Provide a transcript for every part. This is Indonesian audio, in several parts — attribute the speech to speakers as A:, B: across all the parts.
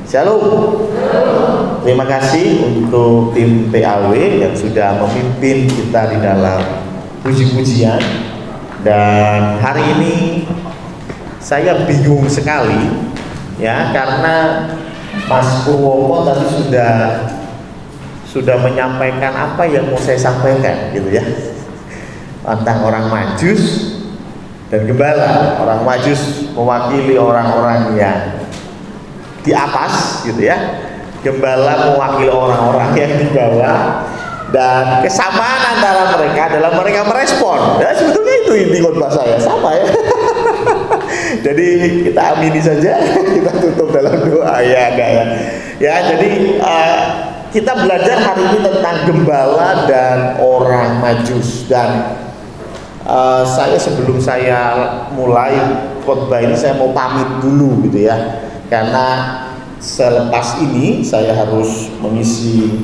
A: Shalom. Terima kasih untuk tim PAW yang sudah memimpin kita di dalam puji-pujian. Dan hari ini saya bingung sekali ya, karena Mas Purwomo tadi sudah menyampaikan apa yang mau saya sampaikan gitu ya, tentang orang Majus dan gembala. Orang Majus mewakili orang-orang yang di atas gitu ya, gembala mewakili orang-orang yang di bawah, dan kesamaan antara mereka adalah mereka merespon. Ya, sebetulnya itu inti khotbah saya, sama ya. Jadi kita amini saja, kita tutup dalam doa ya, enggak ya. Ya, jadi kita belajar hari ini tentang gembala dan orang Majus. Dan saya sebelum saya mulai khotbah ini, saya mau pamit dulu gitu ya, karena selepas ini saya harus mengisi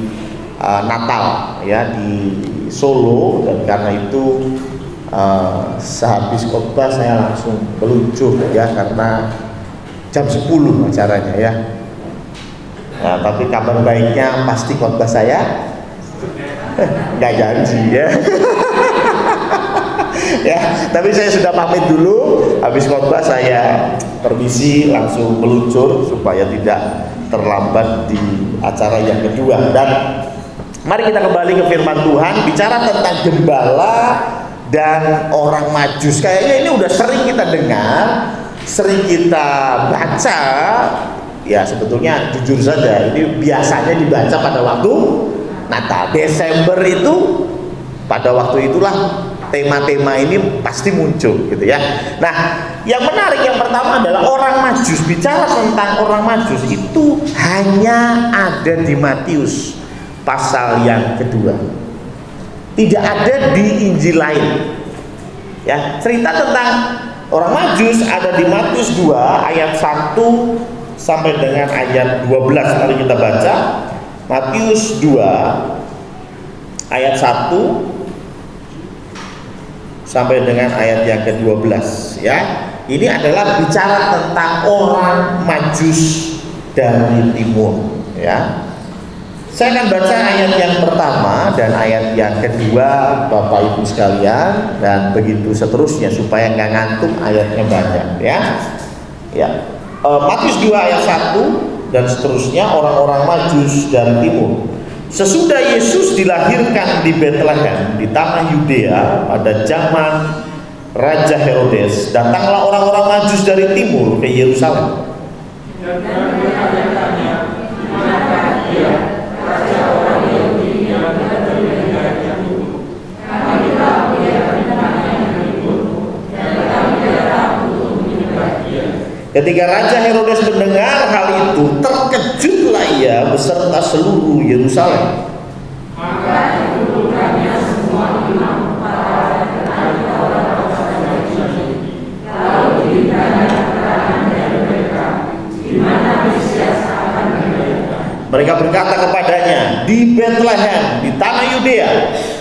A: Natal ya di Solo, dan karena itu sehabis khotbah saya langsung meluncur ya, karena jam 10 acaranya ya. Nah, tapi kabar baiknya pasti khotbah saya nggak janji ya. Ya, tapi saya sudah pamit dulu. Habis khotbah saya permisi langsung meluncur supaya tidak terlambat di acara yang kedua. Dan mari kita kembali ke firman Tuhan, bicara tentang gembala dan orang Majus. Kayaknya ini udah sering kita dengar, sering kita baca. Ya, sebetulnya jujur saja ini biasanya dibaca pada waktu Natal. Desember itu pada waktu itulah tema-tema ini pasti muncul gitu ya. Nah, yang menarik yang pertama adalah orang Majus. Bicara tentang orang Majus itu hanya ada di Matius pasal yang kedua. Tidak ada di Injil lain. Ya, cerita tentang orang Majus ada di Matius 2 ayat 1 sampai dengan ayat 12. Mari kita baca Matius 2 ayat 1 sampai dengan ayat yang ke-12 ya. Ini adalah bicara tentang orang Majus dari timur ya. Saya akan baca ayat yang pertama dan ayat yang kedua Bapak Ibu sekalian, dan begitu seterusnya supaya nggak ngantuk, ayatnya banyak ya. Ya. Matius 2 ayat 1 dan seterusnya, orang-orang Majus dari timur. Sesudah Yesus dilahirkan di Betlehem di tanah Yudea pada zaman Raja Herodes, datanglah orang-orang Majus dari timur ke Yerusalem. Ketika Raja Herodes mendengar hal itu, terkejutlah ia beserta seluruh Yerusalem. Maka dikumpulkannya semua imam kepala dan orang-orang lalu ditanya keterangan dari mereka, di mana Mesias akan dilahirkan. Mereka berkata kepadanya, di Betlehem, di tanah Yudea,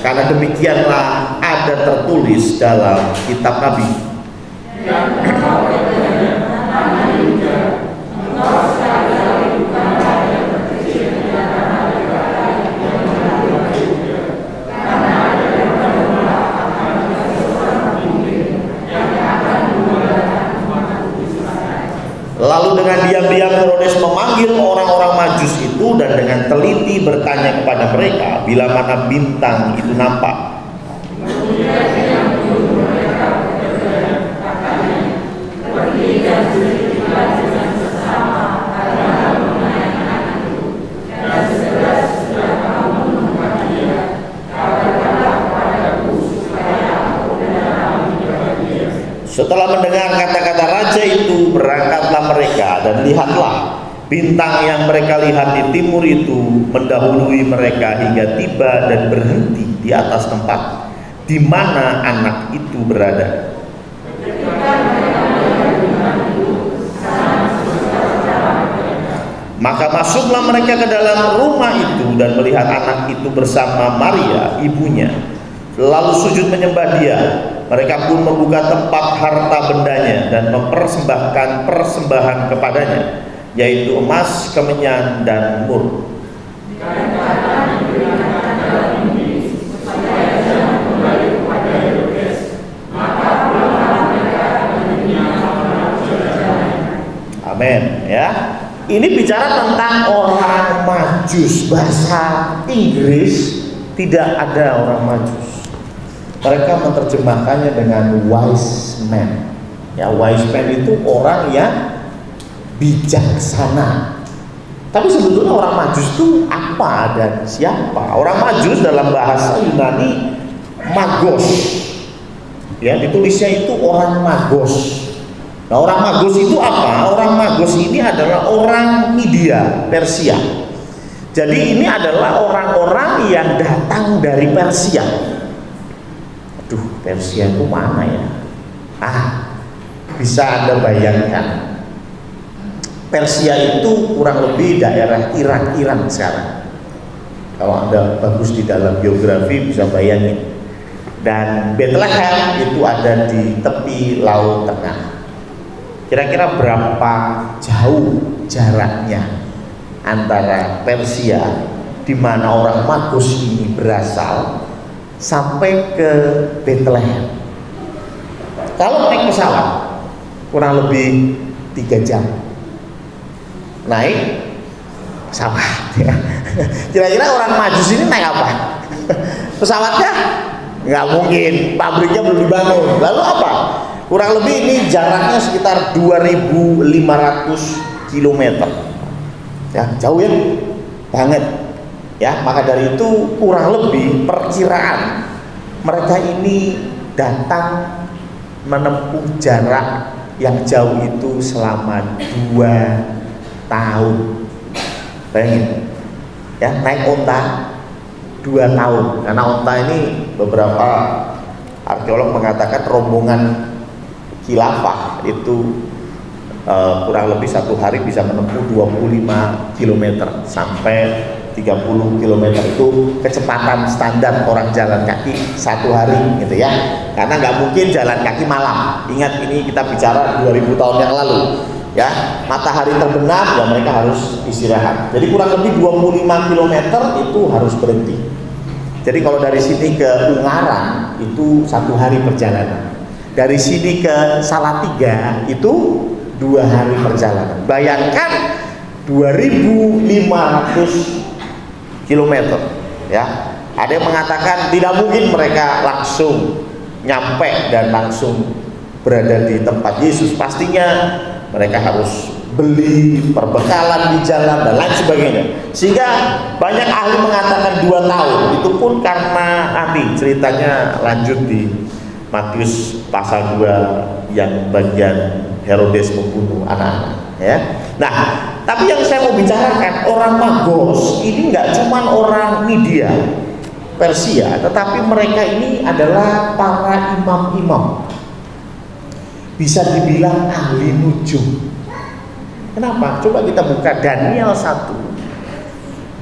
A: karena demikianlah ada tertulis dalam kitab Nabi. Lalu dengan diam-diam Herodes memanggil orang-orang Majus itu dan dengan teliti bertanya kepada mereka bila mana bintang itu nampak. Setelah mendengar kata-kata raja itu, berangkatlah mereka, dan lihatlah, bintang yang mereka lihat di timur itu mendahului mereka hingga tiba dan berhenti di atas tempat di mana anak itu berada. Maka masuklah mereka ke dalam rumah itu dan melihat anak itu bersama Maria, ibunya, lalu sujud menyembah dia. Mereka pun membuka tempat harta bendanya dan mempersembahkan persembahan kepadanya, yaitu emas, kemenyan, dan mur. Amin ya. Ini bicara tentang orang Majus. Bahasa Inggris tidak ada orang Majus. Mereka menerjemahkannya dengan wise man. Ya, wise man itu orang yang bijaksana. Tapi sebetulnya orang Majus itu apa dan siapa? Orang Majus dalam bahasa Yunani magos. Ya, ditulisnya itu orang magos. Nah, orang magos itu apa? Orang magos ini adalah orang Media, Persia. Jadi ini adalah orang-orang yang datang dari Persia. Aduh, Persia itu mana ya? Bisa Anda bayangkan. Persia itu kurang lebih daerah Iran sekarang. Kalau Anda bagus di dalam geografi bisa bayangin. Dan Bethlehem itu ada di tepi Laut Tengah. Kira-kira berapa jauh jaraknya antara Persia, di mana orang Magos ini berasal, sampai ke Bethlehem? Kalau naik pesawat kurang lebih 3 jam. Naik pesawat ya. Kira-kira orang Majus ini naik apa? Pesawatnya? Nggak mungkin, pabriknya belum dibangun. Lalu apa? Kurang lebih ini jaraknya sekitar 2.500 km. Ya, jauh ya? Banget. Ya, maka dari itu kurang lebih perkiraan mereka ini datang menempuh jarak yang jauh itu selama 2 tahun. Bayangin. Ya, naik onta 2 tahun. Karena onta ini beberapa arkeolog mengatakan rombongan khilafah itu kurang lebih 1 hari bisa menempuh 25 km sampai 30 km. Itu kecepatan standar orang jalan kaki 1 hari gitu ya. Karena nggak mungkin jalan kaki malam. Ingat, ini kita bicara 2000 tahun yang lalu ya. Matahari terbenam ya mereka harus istirahat. Jadi kurang lebih 25 km itu harus berhenti. Jadi kalau dari sini ke Ungaran itu 1 hari perjalanan. Dari sini ke Salatiga itu 2 hari perjalanan. Bayangkan 2.500 km ya. Ada yang mengatakan tidak mungkin mereka langsung nyampe dan langsung berada di tempat Yesus. Pastinya mereka harus beli perbekalan di jalan dan lain sebagainya. Sehingga banyak ahli mengatakan 2 tahun. Itu pun karena nanti ceritanya lanjut di Matius pasal 2 yang bagian Herodes membunuh anak-anak ya. Nah, tapi yang saya mau bicarakan, orang Magos ini nggak cuma orang Media Persia, tetapi mereka ini adalah para imam-imam, bisa dibilang ahli nujum. Kenapa? Coba kita buka Daniel 1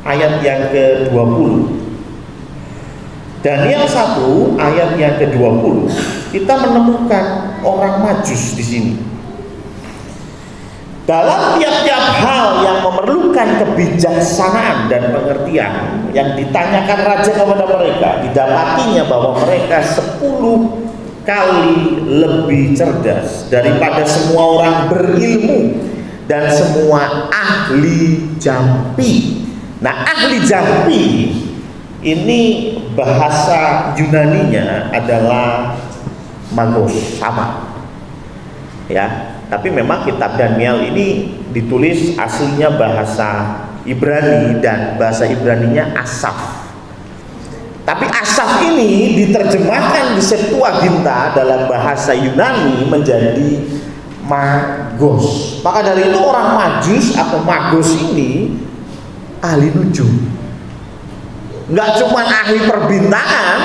A: ayat yang ke-20. Daniel 1 ayat yang ke-20, kita menemukan orang Majus di sini. Dalam tiap-tiap hal yang memerlukan kebijaksanaan dan pengertian yang ditanyakan raja kepada mereka, didapatinya bahwa mereka 10 kali lebih cerdas daripada semua orang berilmu dan semua ahli jampi. Nah, ahli jampi ini bahasa Yunaninya adalah magos, sama ya. Tapi memang kitab Daniel ini ditulis aslinya bahasa Ibrani dan bahasa Ibraninya Asaf. Tapi Asaf ini diterjemahkan di Septuaginta dalam bahasa Yunani menjadi magos. Maka dari itu orang Majus atau magos ini ahli nujum. Nggak cuma ahli perbintangan,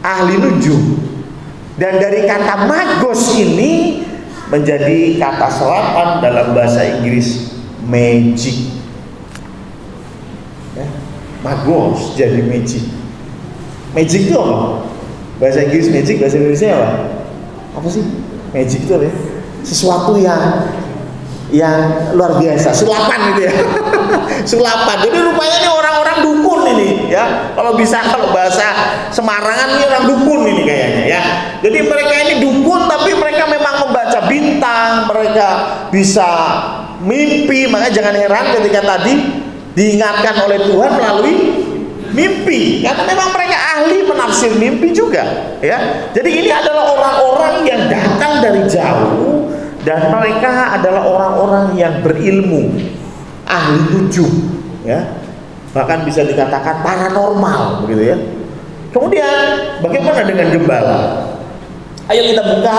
A: ahli nujum. Dan dari kata magos ini menjadi kata serapan dalam bahasa Inggris magic ya, magos jadi magic. Magic itu apa? Bahasa Inggris magic, bahasa Indonesia apa? Apa sih? Magic itu ya sesuatu yang yang luar biasa, sulapan gitu ya. Sulapan. Jadi rupanya ini orang-orang dukun ini ya. Kalau bahasa Semarangan ini orang dukun ini kayaknya ya. Jadi mereka ini dukun tapi mereka memang membaca bintang, mereka bisa mimpi. Makanya jangan heran ketika tadi diingatkan oleh Tuhan melalui mimpi, karena memang mereka ahli menafsir mimpi juga ya. Jadi ini adalah orang-orang yang datang dari jauh, dan mereka adalah orang-orang yang berilmu, ahli nujum ya, bahkan bisa dikatakan paranormal begitu ya. Kemudian bagaimana dengan gembala? Ayo kita buka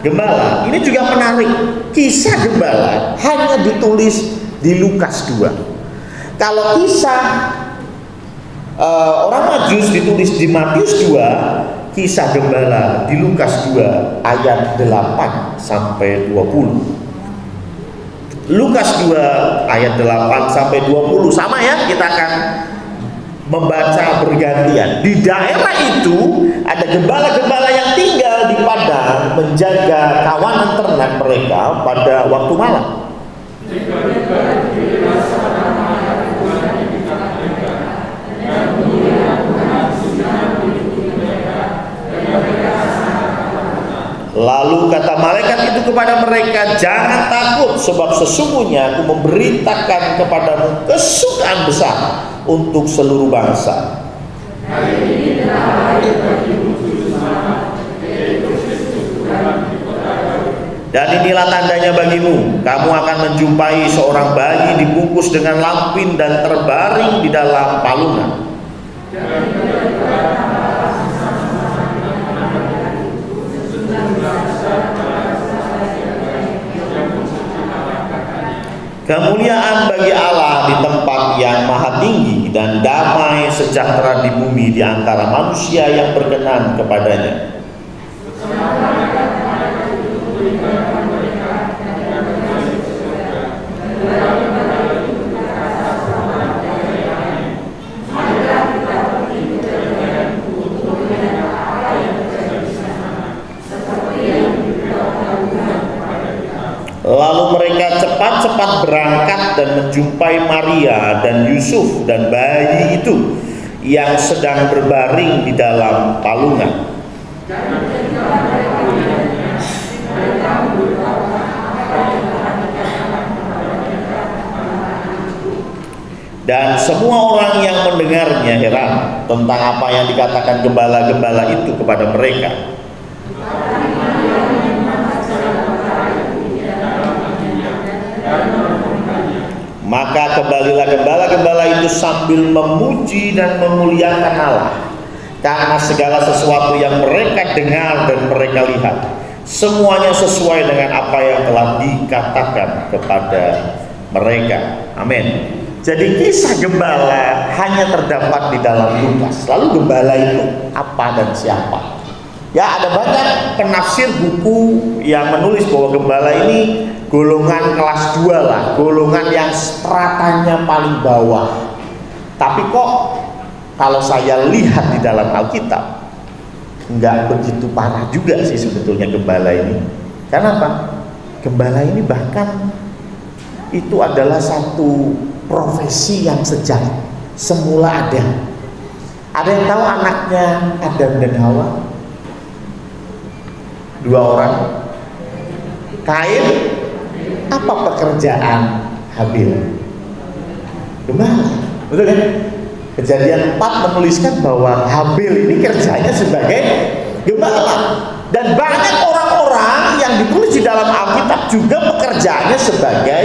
A: gembala. Ini juga menarik. Kisah gembala hanya ditulis di Lukas 2. Kalau kisah orang Majus ditulis di Matius 2, kisah gembala di Lukas 2 ayat 8 sampai 20. Lukas 2 ayat 8 sampai 20 sama ya, kita akan membaca bergantian. Di daerah itu ada gembala-gembala yang tinggal di padang menjaga kawanan ternak mereka pada waktu malam. Lalu kata malaikat itu kepada mereka, jangan takut, sebab sesungguhnya aku memberitakan kepadamu kesukaan besar untuk seluruh bangsa. Dan inilah tandanya bagimu, kamu akan menjumpai seorang bayi dibungkus dengan lampin dan terbaring di dalam palungan. Kemuliaan bagi Allah di tempat yang maha tinggi, dan damai sejahtera di bumi di antara manusia yang berkenan kepadanya. Lalu mereka cepat-cepat berangkat dan menjumpai Maria dan Yusuf dan bayi itu yang sedang berbaring di dalam palungan. Dan semua orang yang mendengarnya heran tentang apa yang dikatakan gembala-gembala itu kepada mereka. Maka kembalilah gembala-gembala itu sambil memuji dan memuliakan Allah, karena segala sesuatu yang mereka dengar dan mereka lihat, semuanya sesuai dengan apa yang telah dikatakan kepada mereka. Amin. Jadi kisah gembala hanya terdapat di dalam Lukas. Lalu gembala itu apa dan siapa? Ya, ada banyak penafsir buku yang menulis bahwa gembala ini golongan kelas 2 lah, golongan yang stratanya paling bawah. Tapi kok kalau saya lihat di dalam Alkitab, nggak begitu parah juga sih sebetulnya gembala ini. Kenapa? Gembala ini bahkan itu adalah satu profesi yang sejak semula ada. Ada yang tahu anaknya Adam dan Hawa? 2 orang. Kain, apa pekerjaan Habil? Gembala, betul kan? Kejadian 4 menuliskan bahwa Habil ini kerjanya sebagai gembala. Dan banyak orang-orang yang ditulis di dalam Alkitab juga pekerjaannya sebagai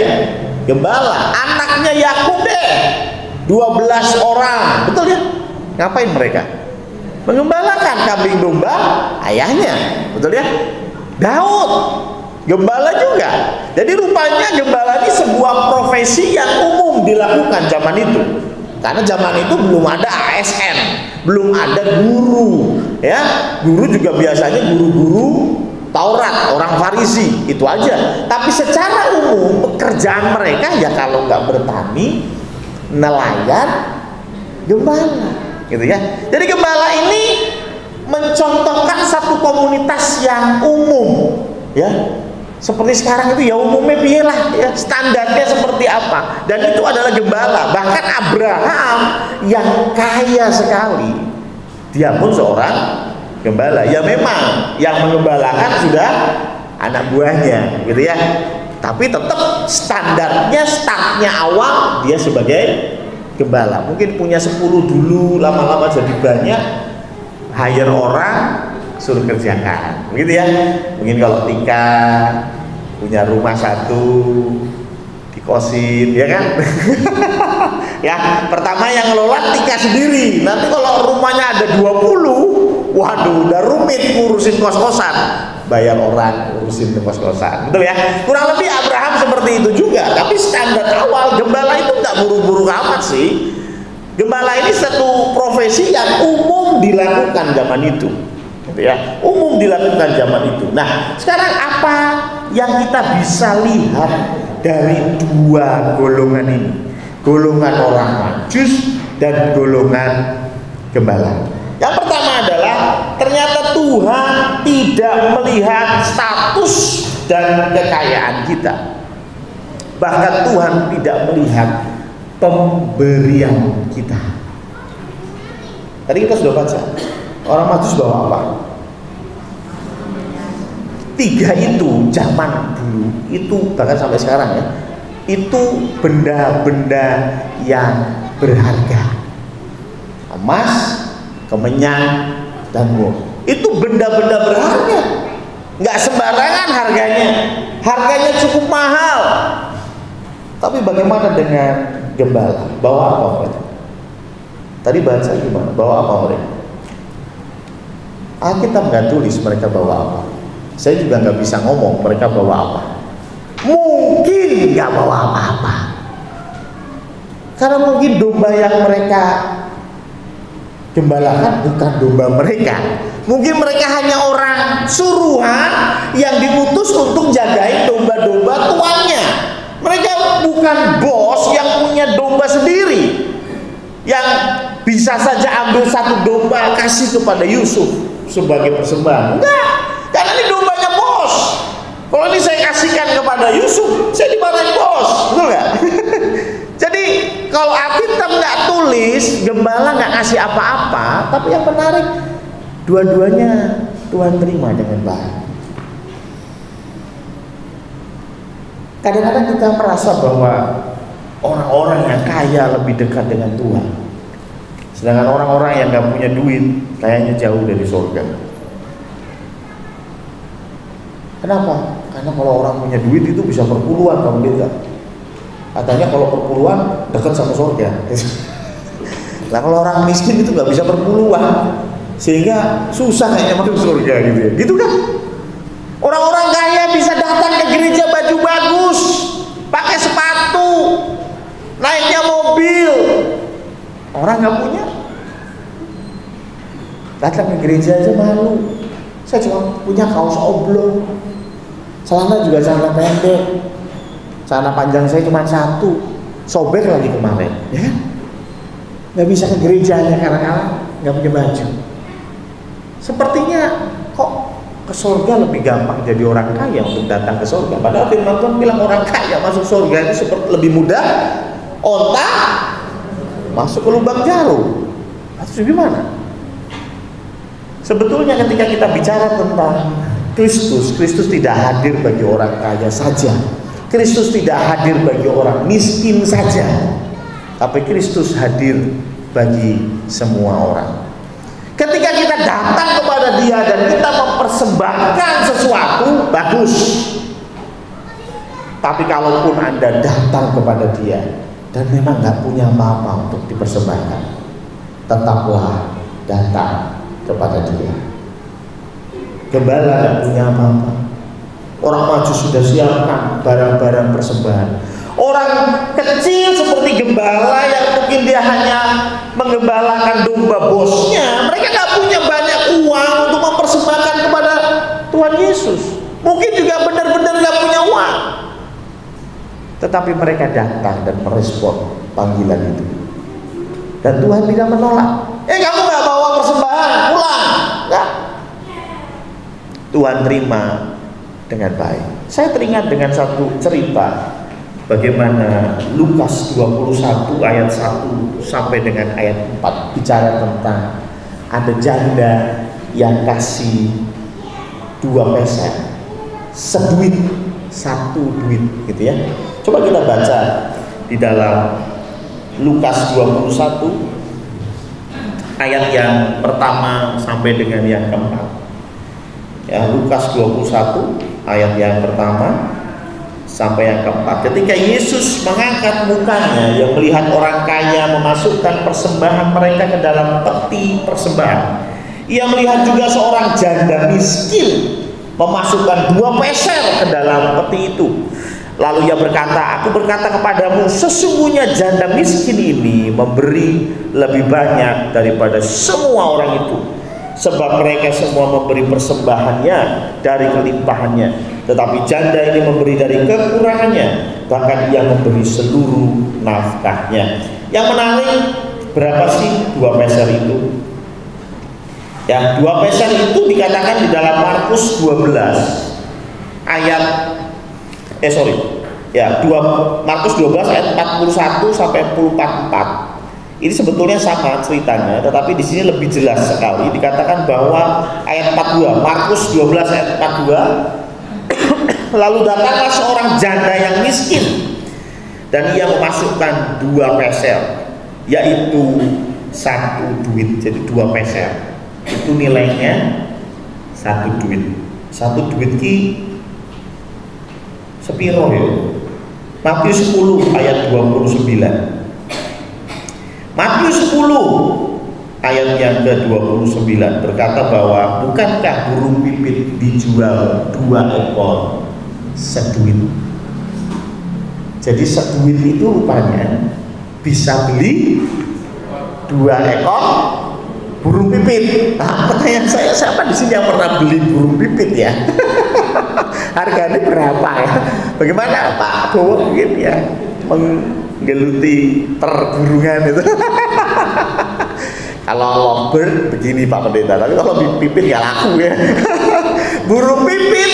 A: gembala. Anaknya Yakub deh, 12 orang, betul ya? Ngapain mereka? Mengembalakan kambing domba ayahnya, betul ya? Daud gembala juga. Jadi rupanya gembala ini sebuah profesi yang umum dilakukan zaman itu. Karena zaman itu belum ada ASN, belum ada guru, ya. Guru juga biasanya guru-guru Taurat, orang Farisi, itu aja. Tapi secara umum pekerjaan mereka ya kalau nggak bertani, nelayan, gembala, gitu ya. Jadi gembala ini mencontohkan satu komunitas yang umum, ya. seperti sekarang itu ya umumnya piyelah ya, standarnya seperti apa. Dan itu adalah gembala. Bahkan Abraham yang kaya sekali, dia pun seorang gembala. Ya memang yang mengembalakan sudah anak buahnya gitu ya, tapi tetap standarnya, startnya awal dia sebagai gembala. Mungkin punya 10 dulu, lama-lama jadi banyak, hire orang, suruh kerjakan begitu ya. Mungkin kalau Tika punya rumah 1 dikosin ya kan. Ya pertama yang ngelola Tika sendiri, nanti kalau rumahnya ada 20, waduh udah rumit ngurusin kos-kosan, bayar orang ngurusin kos-kosan, betul ya. Kurang lebih Abraham seperti itu juga. Tapi standar awal gembala itu nggak buru-buru amat sih. Gembala ini satu profesi yang umum dilakukan zaman itu, ya, umum dilakukan zaman itu. Nah, sekarang apa yang kita bisa lihat dari 2 golongan ini? Golongan orang Majus dan golongan gembala. Yang pertama adalah ternyata Tuhan tidak melihat status dan kekayaan kita. Bahkan Tuhan tidak melihat pemberian kita. Tadi kita sudah baca, orang Majus bawa apa? 3 itu zaman dulu itu, bahkan sampai sekarang ya, itu benda-benda yang berharga. Emas, kemenyan, dan uang. Itu benda-benda berharga, nggak sembarangan harganya. Harganya cukup mahal. Tapi bagaimana dengan gembala? Bawa apa mereka? Tadi baca gimana? Bawa apa mereka? Alkitab nggak tulis mereka bawa apa. Saya juga nggak bisa ngomong mereka bawa apa. Mungkin nggak bawa apa-apa, karena mungkin domba yang mereka gembalakan bukan domba mereka. Mungkin mereka hanya orang suruhan yang diutus untuk jagain domba-domba tuannya. Mereka bukan bos yang punya domba sendiri, yang bisa saja ambil 1 domba kasih kepada Yusuf sebagai persembahan. Enggak, karena ini dombanya bos. Kalau ini saya kasihkan kepada Yusuf, saya dimarahin bos, betul nggak? Jadi kalau Alkitab nggak tulis gembala nggak ngasih apa-apa, tapi yang menarik dua-duanya Tuhan terima dengan baik. Kadang-kadang kita merasa bahwa orang-orang yang kaya lebih dekat dengan Tuhan, sedangkan orang-orang yang nggak punya duit kayaknya jauh dari surga. Kenapa? Karena kalau orang punya duit itu bisa perpuluhan, kamu lihat. Katanya kalau perpuluhan dekat sama surga. Nah kalau orang miskin itu nggak bisa perpuluhan, sehingga susah kayaknya masuk surga gitu ya. Gitu kan? Orang-orang kaya bisa datang ke gereja baju bagus, pakai sepatu, naiknya mobil. Orang nggak punya, datang ke gereja aja malu. Saya cuma punya kaos oblong, celana juga celana pendek, celana panjang saya cuma 1, sobek lagi kemarin, ya. Nggak bisa ke gerejanya karena nggak punya baju. Sepertinya kok ke surga lebih gampang jadi orang kaya untuk datang ke surga. Padahal firman Tuhan bilang orang kaya masuk surga itu seperti lebih mudah onta masuk ke lubang jarum. Atau gimana? Sebetulnya ketika kita bicara tentang Kristus, Kristus tidak hadir bagi orang kaya saja. Kristus tidak hadir bagi orang miskin saja. Tapi Kristus hadir bagi semua orang. Ketika kita datang kepada Dia dan kita mempersembahkan sesuatu, bagus. Tapi kalaupun Anda datang kepada Dia dan memang nggak punya apa-apa untuk dipersembahkan, tetaplah datang kepada Dia. Gembala nggak punya apa-apa. Orang Majus sudah siapkan barang-barang persembahan. Orang kecil seperti gembala yang mungkin dia hanya menggembalakan domba bosnya, mereka nggak punya banyak uang untuk mempersembahkan kepada Tuhan Yesus. Mungkin juga benar-benar nggak punya uang, tetapi mereka datang dan merespon panggilan itu, dan Tuhan tidak menolak. Kamu nggak bawa persembahan, pulang. Nggak. Tuhan terima dengan baik. Saya teringat dengan satu cerita bagaimana Lukas 21 ayat 1 sampai dengan ayat 4 bicara tentang ada janda yang kasih 2 peser, seduit, 1 duit gitu ya. Coba kita baca di dalam Lukas 21 ayat yang pertama sampai dengan yang keempat. Ya, Lukas 21 ayat yang pertama sampai yang keempat. Ketika Yesus mengangkat mukanya yang melihat orang kaya memasukkan persembahan mereka ke dalam peti persembahan, ia melihat juga seorang janda miskin memasukkan 2 peser ke dalam peti itu. Lalu ia berkata, aku berkata kepadamu, sesungguhnya janda miskin ini memberi lebih banyak daripada semua orang itu, sebab mereka semua memberi persembahannya dari kelimpahannya, tetapi janda ini memberi dari kekurangannya, bahkan ia memberi seluruh nafkahnya. Yang menarik, berapa sih 2 peser itu? Ya, 2 peser itu dikatakan di dalam Markus 12 ayat Markus 12 ayat 41 sampai 44. Ini sebetulnya sama ceritanya, tetapi di sini lebih jelas sekali dikatakan bahwa ayat 42, Markus 12 ayat 42, lalu datanglah seorang janda yang miskin dan ia memasukkan 2 peser, yaitu 1 duit, jadi 2 peser. Itu nilainya 1 duit. 1 duit ki sepiro ya? Matius 10 ayat 29. Matius 10 ayat yang ke-29 berkata bahwa bukankah burung pipit dijual 2 ekor seduit. Jadi seduit itu rupanya bisa beli 2 ekor burung pipit. Nah, pertanyaan saya, siapa di sini yang pernah beli burung pipit ya? Harganya berapa ya? Bagaimana Pak Bowo mungkin ya menggeluti perburungan itu? Kalau lovebird begini Pak Pendeta, tapi kalau pipit ya laku ya. Burung pipit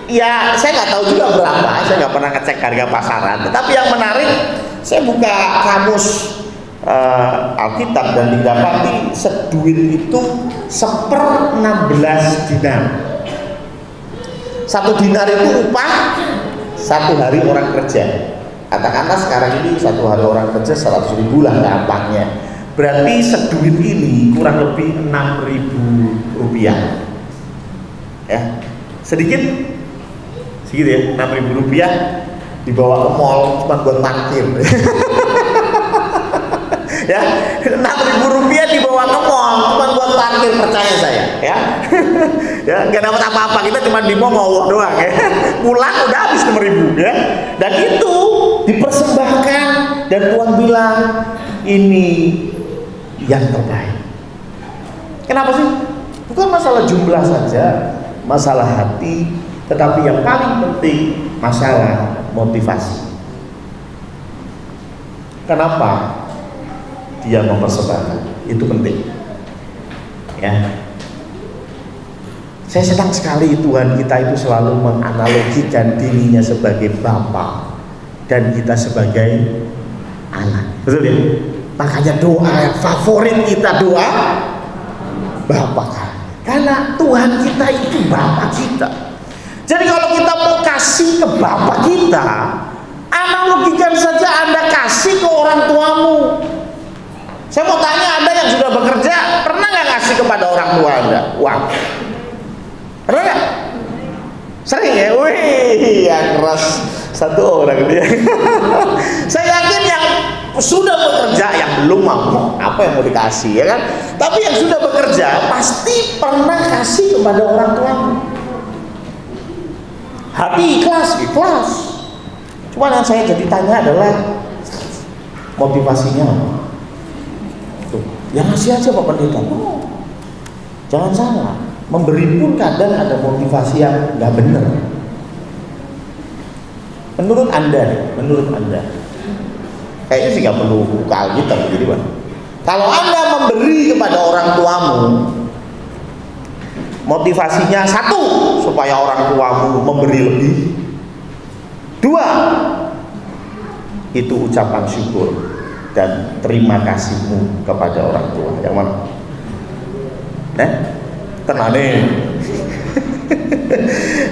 A: ya saya nggak tahu juga berapa, saya nggak pernah ngecek harga pasaran. Tetapi yang menarik, saya buka kamus Alkitab dan didapati seduit itu 1/16 dinar. 1 dinar itu upah 1 hari orang kerja. Katakanlah sekarang ini 1 hari orang kerja 100.000 lah gampangnya. Berarti seduit ini kurang lebih 6.000 rupiah. Ya, sedikit ya, 6.000 rupiah dibawa ke mall cuma buat parkir. Ya, 6.000 rupiah dibawa ke mall cuma buat parkir, percaya saya ya. Ya, nggak dapat apa-apa, kita cuma di mall ngowok doang ya. Pulang udah habis 6.000 ya. Dan itu dipersembahkan dan Tuhan bilang ini yang terbaik. Kenapa sih? Bukan masalah jumlah saja, masalah hati, tetapi yang paling penting masalah motivasi. Kenapa dia mempersembahkan? Itu penting. Ya. Saya senang sekali Tuhan kita itu selalu menganalogikan dirinya sebagai Bapa dan kita sebagai anak. Betul ya? Makanya doa yang favorit kita doa Bapa kan. Karena Tuhan kita itu Bapa kita. Jadi kalau kita mau kasih ke Bapa kita, analogikan saja Anda kasih ke orang tuamu. Saya mau tanya, Anda yang sudah bekerja pernah nggak kasih kepada orang tua Anda uang? Pernah nggak? Sering ya? Wih, yang keras satu orang dia. Saya yakin yang sudah bekerja, yang belum mau, apa yang mau dikasih ya kan? Tapi yang sudah bekerja pasti pernah kasih kepada orang tuamu. Hati ikhlas. Cuma yang saya jadi tanya adalah motivasinya apa? Tuh, yang ngasih aja Pak Pendeta. No. Jangan salah. Memberi pun kadang ada motivasi yang nggak benar. Menurut Anda, kayaknya sih nggak perlu buka Alkitab jadi Pak. Kalau Anda memberi kepada orang tuamu, Motivasinya satu, supaya orang tuamu memberi lebih. Dua, itu ucapan syukur dan terima kasihmu kepada orang tua. Yang mana? Tenane.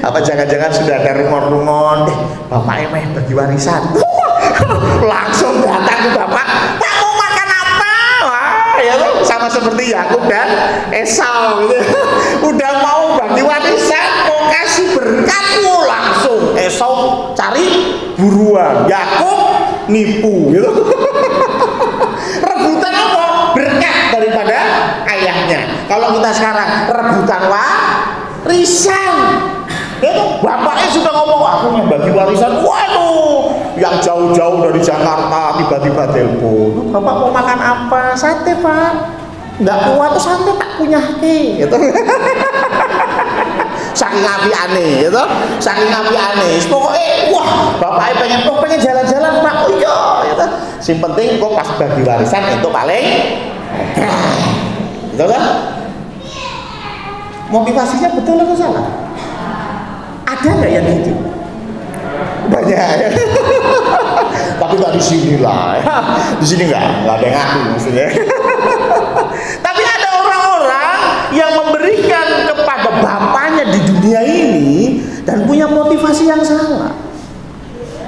A: Apa jangan-jangan sudah ada rumor-rumor, bapak emeh bagi warisan. Langsung datang ke bapak, "Pak, mau makan apa?" Wah, ya tuh sama seperti Yakub dan Esau gitu. Udah mau bagi warisan, mau kasih berkatmu, langsung Esau cari buruan, Yakub nipu gitu. Rebutan apa? Berkat daripada ayahnya. Kalau kita sekarang rebutan warisan. Itu bapaknya sudah ngomong, "Aku mau bagi warisan." Waduh, yang jauh-jauh dari Jakarta tiba-tiba telepon, "Bapak mau makan apa?" "Sate, Pak." "Nggak kuat tuh sate, tak punya ke." Gitu. Saking api aneh, gitu. Saking api aneh. Pokoknya, wah, bapaknya pengen jalan-jalan, Pak. "Oh iya," gitu. Sing penting kok pas bagi warisan itu paling, gitu kan? Motivasinya betul atau salah? Ada nggak yang gitu? Banyak. Tapi nggak di sini lah. Di sini nggak ada yang ngaku maksudnya. Tapi ada orang-orang yang memberikan kepada bapaknya di dunia ini dan punya motivasi yang salah.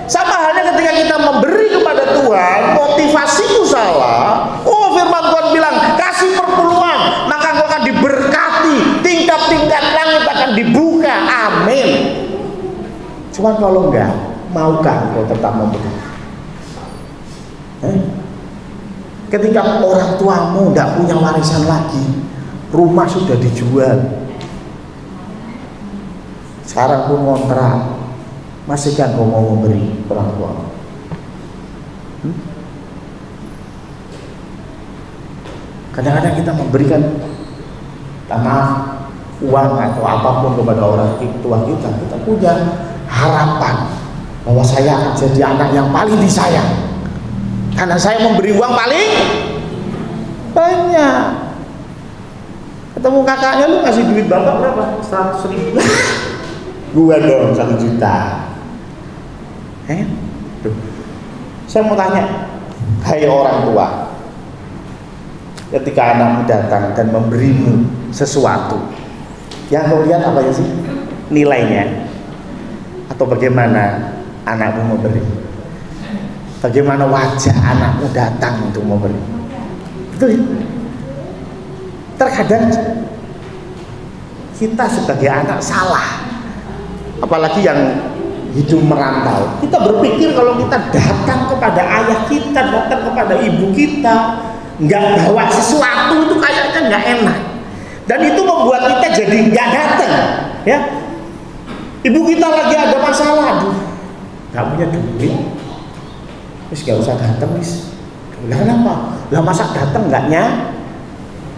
A: Sama halnya ketika kita memberi kepada Tuhan, motivasiku salah. Oh, firman Tuhan bilang, kasih perpuluhan, maka engkau akan diberkati, tingkat-tingkat langit akan dibuka. Amin. Cuman kalau enggak, maukah engkau tetap memberi? Ketika orang tuamu enggak punya warisan lagi, rumah sudah dijual, sekarang pun ngontrak, masihkah engkau mau memberi orang tua? Kadang-kadang kita memberikan, maaf, uang atau apapun kepada orang tua kita, kita punya harapan bahwa saya akan jadi anak yang paling disayang karena saya memberi uang paling banyak. Ketemu kakaknya, "Lu kasih duit bapak berapa?" 100.000. "Gua dong 1 juta. Saya mau tanya, hai orang tua, ketika anakmu datang dan memberimu sesuatu, yang kau lihat apa sih? Nilainya? Atau bagaimana anakmu memberi? Bagaimana wajah anakmu datang untuk memberi? Betul ya? Terkadang kita sebagai anak salah, apalagi yang hidup merantau. Kita berpikir kalau kita datang kepada ayah kita, datang kepada ibu kita, nggak bawa sesuatu itu kayaknya nggak enak, dan itu membuat kita jadi nggak datang. Ya, ibu kita lagi ada masalah, aduh, nggak punya duit, terus nggak usah datang, mis. Lah kenapa? Lah masa datang nggak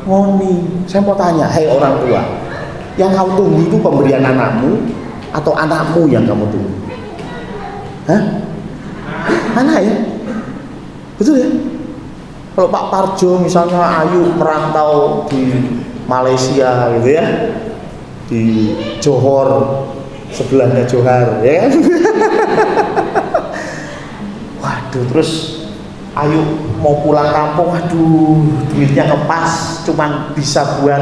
A: ngoni. Saya mau tanya, hai orang tua, yang kau tunggu itu pemberian anakmu atau anakmu yang kamu tunggu? Hah? Mana ya? Betul ya? Kalau Pak Parjo misalnya Ayu merantau di Malaysia gitu ya, di Johor, sebelahnya Johor ya kan? Waduh, terus Ayu mau pulang kampung, waduh, duitnya ngepas, cuman bisa buat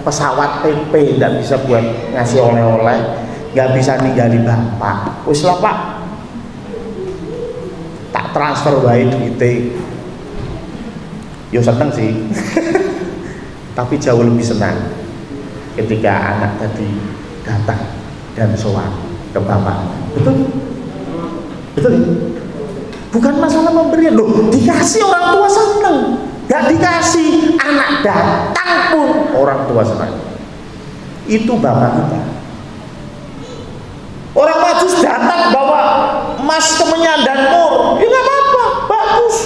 A: pesawat PP, nggak bisa buat ngasih oleh-oleh, nggak bisa ninggalin bapak. Wis lah Pak, tak transfer wae duitnya. Yo seneng sih, tapi jauh lebih senang ketika anak tadi datang dan sowan ke bapak. Betul? Betul? Bukan masalah memberi, loh, dikasih orang tua seneng, gak dikasih anak datang pun orang tua senang. Itu bapak kita. Orang Majus datang bawa emas, kemenyan dan mur, ya gak apa-apa, bagus.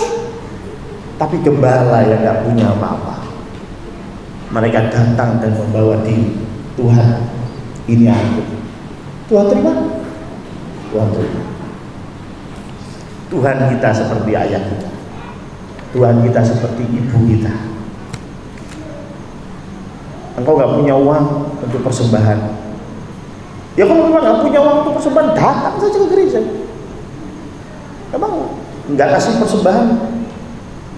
A: Tapi gembala yang gak punya apa-apa, mereka datang dan membawa diri, Tuhan, ini aku. Tuhan terima, Tuhan terima. Tuhan kita seperti ayah kita, Tuhan kita seperti ibu kita. engkau nggak punya uang untuk persembahan. Ya kalau memang nggak punya uang untuk persembahan, datang saja ke gereja. Emang nggak kasih persembahan,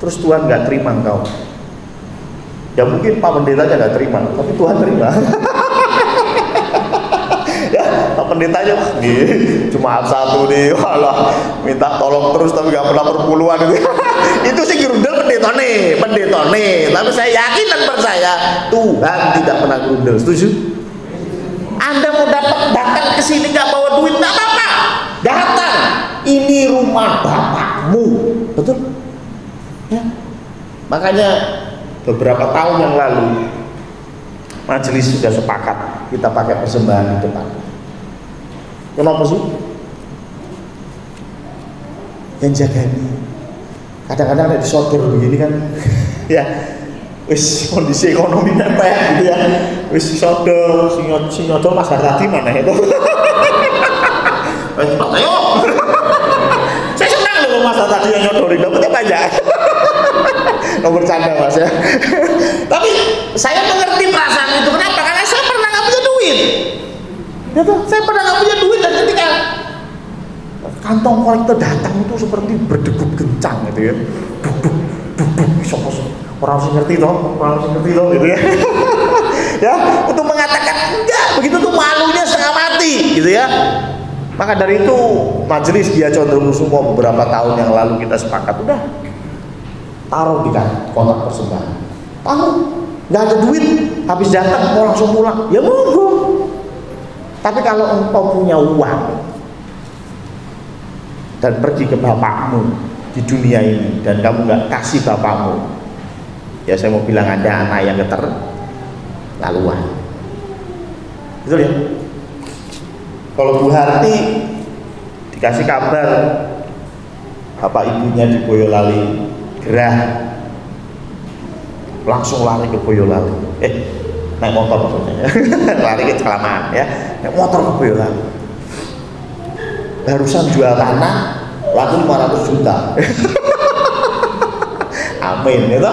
A: terus Tuhan nggak terima engkau. Ya mungkin Pak Pendetanya nggak terima, tapi Tuhan terima. Ya Pak Pendetanya cuma satu nih, walah minta tolong terus tapi nggak pernah perpuluhan gitu. Itu sih gerundel pendetone. Tapi saya yakin dan percaya Tuhan tidak pernah gerundel. Setuju? Anda mau datang ke sini nggak bawa duit nggak apa-apa, datang. Ini rumah Bapakmu, betul? Ya. Makanya beberapa tahun yang lalu majelis sudah sepakat kita pakai persembahan di depan. Kenapa sih? Yang jaga ini kadang-kadang ada disodor begini kan. Ya wis kondisi ekonomi mepet gitu ya, wis disodor sing nyodor Mas Hartadi mana itu. Ayo saya senang loh Mas Hartadi yang nyodorin, dapetnya banyak. Nomor canda Mas ya. Tapi saya mengerti perasaan itu. Kenapa? Karena saya pernah nggak punya duit. Ya toh, saya pernah nggak punya duit dan ketika kantong kolektor datang itu seperti berdegup kencang gitu ya. Orang harus ngerti toh, gitu ya. Ya, untuk mengatakan enggak, begitu tuh malunya setengah mati, gitu ya. Maka dari itu majelis Dia Condrokusumo beberapa tahun yang lalu kita sepakat udah taruh di kotak persembahan. Taruh, nggak ada duit, habis datang mau langsung pulang, ya monggo. Tapi kalau engkau punya uang dan pergi ke bapakmu di dunia ini dan kamu nggak kasih bapakmu, ya saya mau bilang ada anak yang keterlaluan. Betul ya? Kalau Bu Harti dikasih kabar bapak ibunya di Boyolali gerah, langsung lari ke Boyolali. Naik motor maksudnya. Lari ke kecelakaan ya. Naik motor ke Boyolali. Barusan jual tanah laku 500 juta. Amin gitu.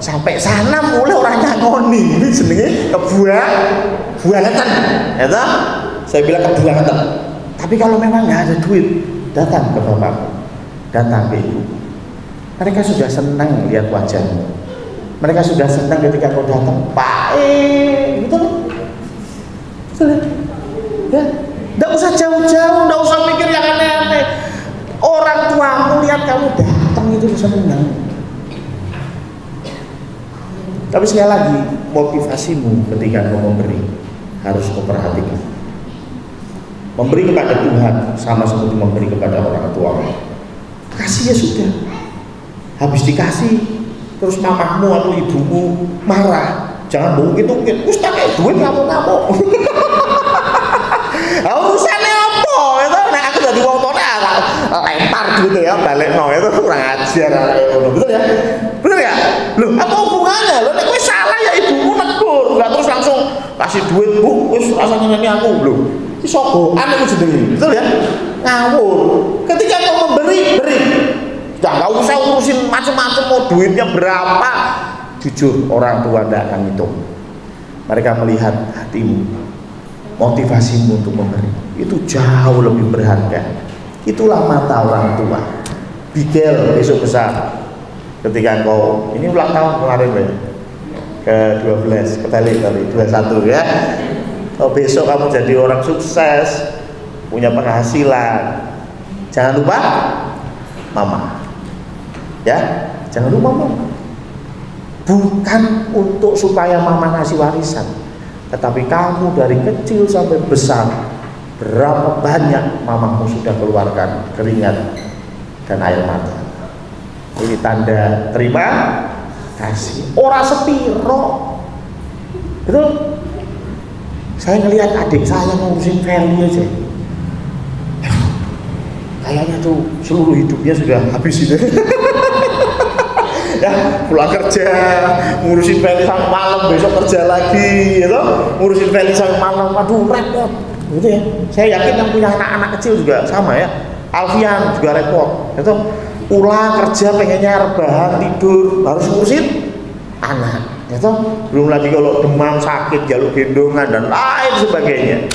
A: Sampai sana mulai orang nyangoni ini jenenge kebuangetan gitu. Saya bilang kebuangetan. Tapi kalau memang nggak ada duit, datang ke bapak, datang ke ibu. Mereka sudah senang lihat wajahmu. Mereka sudah senang ketika kau datang, Pak, betul? Betul ya? Nggak usah jauh-jauh, nggak usah mikir yang aneh-aneh. Orang tuamu lihat kamu datang itu senang. Tapi sekali lagi, motivasimu ketika kau memberi harus kau perhatikan. Memberi kepada Tuhan sama seperti memberi kepada orang tua. Kasih ya sudah. Habis dikasih, terus mamamu atau ibumu marah. Jangan bungkit-bungkit, terus pakai duit ngamuk-ngamuk. Urusannya apa? Itu, nah aku jadi wong tuane lempar gitu ya, balik no itu kurang ajar. Betul ya? Betul ya? Loh, apa hubungannya? Loh, nek kowe salah ya ibumu negur, enggak terus langsung kasih duit, Bu, wis rasanya ini aku lho. Iki sogokan iku jenenge. Betul ya? Ngawur. Ketika kau memberi, beri. Jangan usah urusin macam-macam mau duitnya berapa. Jujur orang tua tidak akan hitung. Mereka melihat hatimu, motivasimu untuk memberi. Itu jauh lebih berharga. Itulah mata orang tua. Bigel besok besar. Ketika engkau ini ulang tahun kemarin ya, ke-12 kebalik tadi 21 ya. Oh, besok kamu jadi orang sukses, punya penghasilan. Jangan lupa mama. Ya, jangan lupa mama. Bukan untuk supaya mama ngasih warisan, tetapi kamu dari kecil sampai besar berapa banyak mamamu sudah keluarkan keringat dan air mata. Ini tanda terima kasih. Ora sepiro. Betul? Saya ngelihat adik saya ngurusin Feli aja. Kayaknya tuh seluruh hidupnya sudah habis itu. Ya, pulang kerja, ngurusin Feli sampai malam, besok kerja lagi, gitu. Ngurusin Feli sampai malam, aduh repot. Gitu ya. Saya yakin yang punya anak-anak kecil juga sama ya. Alfian juga repot. Gitu. Pulang kerja pengennya rebahan tidur, harus ngurusin anak. Ya toh, belum lagi kalau demam, sakit, jaluk gendongan dan lain sebagainya.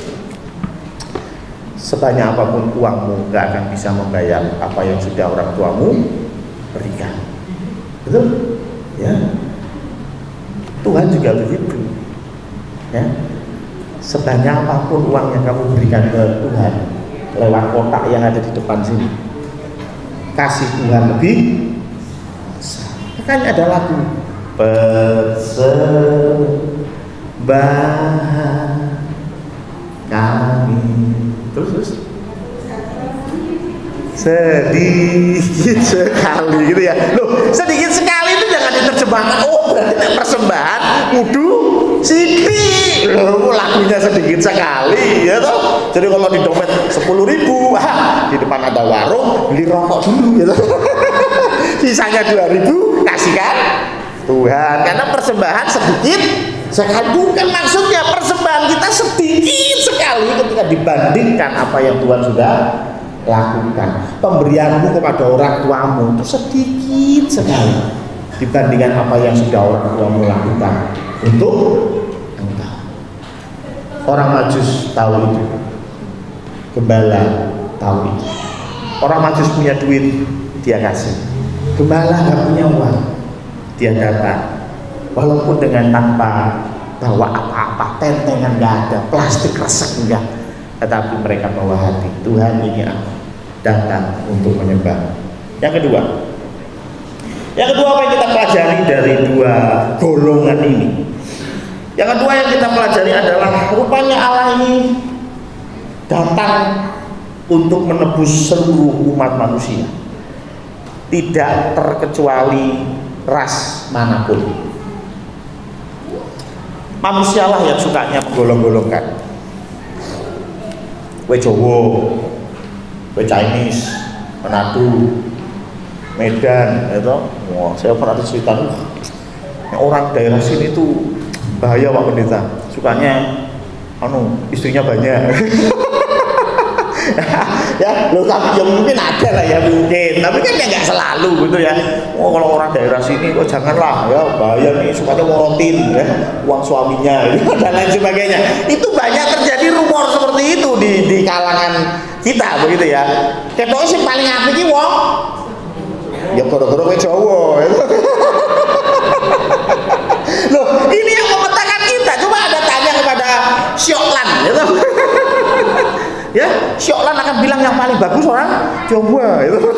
A: Sebanyak apapun uangmu gak akan bisa membayar apa yang sudah orang tuamu berikan. Betul? Ya. Tuhan juga begitu. Ya. Sebanyak apapun uang yang kamu berikan ke Tuhan lewat kotak yang ada di depan sini, kasih Tuhan lebih besar. Makanya ada lagu persembahan kami, terus sedikit sekali gitu ya. Loh, sedikit sekali itu jangan diterjemahkan oh berarti persembahan kudu sithik. Loh, lagunya sedikit sekali ya toh. Jadi kalau di dompet 10.000, di depan ada warung, beli rokok dulu gitu. Sisanya 2.000 kasihkan Tuhan, karena persembahan sedikit sekali. Bukan maksudnya persembahan kita sedikit sekali ketika dibandingkan apa yang Tuhan sudah lakukan. Pemberianmu kepada orang tuamu itu sedikit sekali dibandingkan apa yang sudah orang tuamu lakukan untuk engkau. Orang Majus tahu itu, gembala tahu itu. Orang Majus punya duit, dia kasih. Gembala nggak punya uang, dia datang, walaupun dengan tanpa bawa apa-apa, tentengan nggak ada, plastik resek enggak, tetapi mereka bawa hati. Tuhan, ini aku datang untuk menyembah. Yang kedua apa yang kita pelajari dari dua golongan ini? Yang kedua yang kita pelajari adalah rupanya Allah ini datang untuk menebus seluruh umat manusia, tidak terkecuali ras manapun. Manusialah yang sukanya menggolong-golongkan. Kowe Jawa, kowe Chinese, Manado, Medan, itu. Wah, saya pernah cerita orang daerah sini tuh bahaya Pak Pendeta. Sukanya istrinya banyak. Ya, lo tapi ya mungkin ada lah ya mungkin, tapi kan ya nggak selalu gitu ya. Oh, kalau orang daerah sini, oh janganlah ya, bahaya nih, sukanya morotin ya uang suaminya dan lain sebagainya. Itu banyak terjadi rumor seperti itu di kalangan kita begitu ya. Ketoknya sih paling apik iki wong ya gara-gara kowe Jawa. Loh, ini yang memetakan kita. Coba ada tanya kepada Syoklan gitu. Ya, Syoklan akan bilang yang paling bagus orang Jawa itu.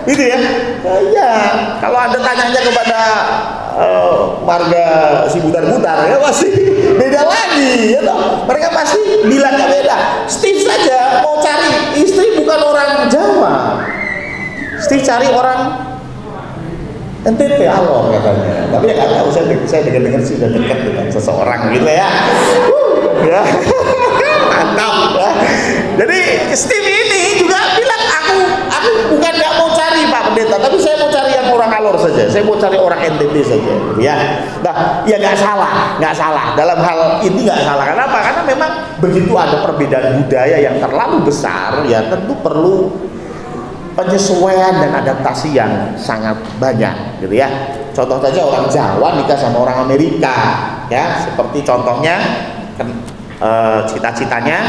A: Gitu ya. Ya, kalau Anda tanyanya kepada warga Sibutar-Butar ya pasti beda lagi ya toh. Mereka pasti bilangnya beda. Steve saja mau cari istri bukan orang Jawa. Steve cari orang NTT Alor katanya. Tapi ya nggak tahu, saya dengar sih udah dekat dengan seseorang gitu ya. Ya. Mantap ya. Jadi Steve ini juga bilang aku bukan nggak mau cari Pak Pendeta, tapi saya mau cari yang orang Alor saja. Saya mau cari orang NTT saja, ya. Nah, ya nggak salah. Dalam hal ini nggak salah. Kenapa? Karena memang begitu ada perbedaan budaya yang terlalu besar, ya tentu perlu penyesuaian dan adaptasi yang sangat banyak, gitu ya. Contoh saja orang Jawa nikah sama orang Amerika, ya. Seperti contohnya cita-citanya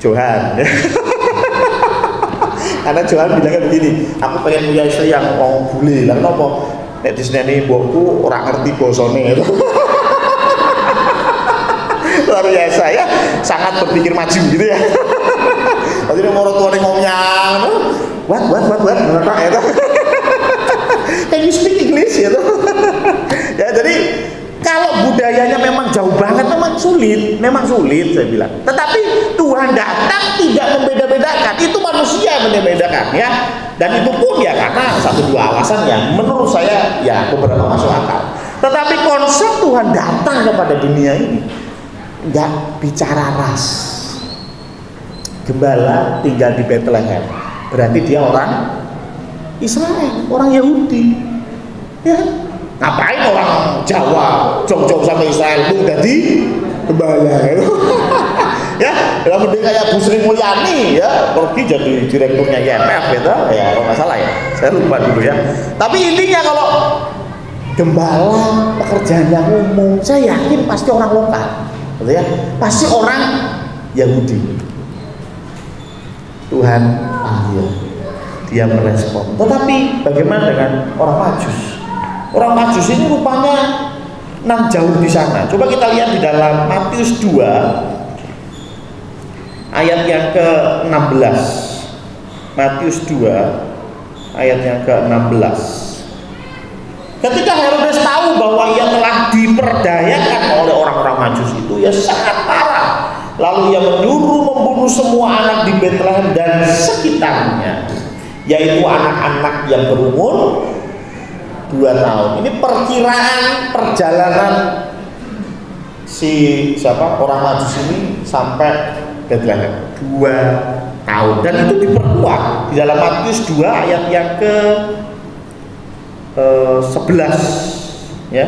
A: Johan. Karena Johan bilangnya begini, aku pengen punya istri yang mau bule. Lah kenapa? Nek disneni mbokku ora ngerti basane. Luar biasa ya, sangat berpikir maju gitu ya. Tadi mau tuane ngomong, what, ya. Can you speak English ya? Ya jadi kalau budayanya memang jauh banget, memang sulit saya bilang. Tetapi Tuhan datang tidak membeda-bedakan, itu manusia yang membeda-bedakan ya. Dan itu pun ya karena satu dua alasan yang menurut saya ya beberapa masuk akal. Tetapi konsep Tuhan datang kepada dunia ini nggak bicara ras. Gembala tinggal di Bethlehem, berarti dia orang Israel, orang Yahudi, ya. Ngapain orang Jawa jauh-jauh sampai Israel itu jadi gembala? Ya, dalam mending kayak Bu Sri Mulyani ya pergi jadi direkturnya IMF gitu ya, kalau nggak salah ya, saya lupa dulu ya. Tapi intinya kalau gembala pekerjaan yang umum, saya yakin pasti orang lokal, gitu ya, pasti orang Yahudi. Tuhan panggil, dia merespon. Tetapi bagaimana dengan orang Majus? Orang Majus ini rupanya nang jauh di sana. Coba kita lihat di dalam Matius 2 ayat yang ke-16. Matius 2 ayat yang ke-16. Ketika Herodes tahu bahwa ia telah diperdayakan oleh orang-orang Majus itu, ya sangat marah. Lalu ia menyuruh membunuh semua anak di Betlehem dan sekitarnya, yaitu anak-anak yang berumur 2 tahun. Ini perkiraan perjalanan si orang Majus ini sampai Betlehem 2 tahun, dan itu diperkuat di dalam Matius 2 ayat yang ke 11 ya.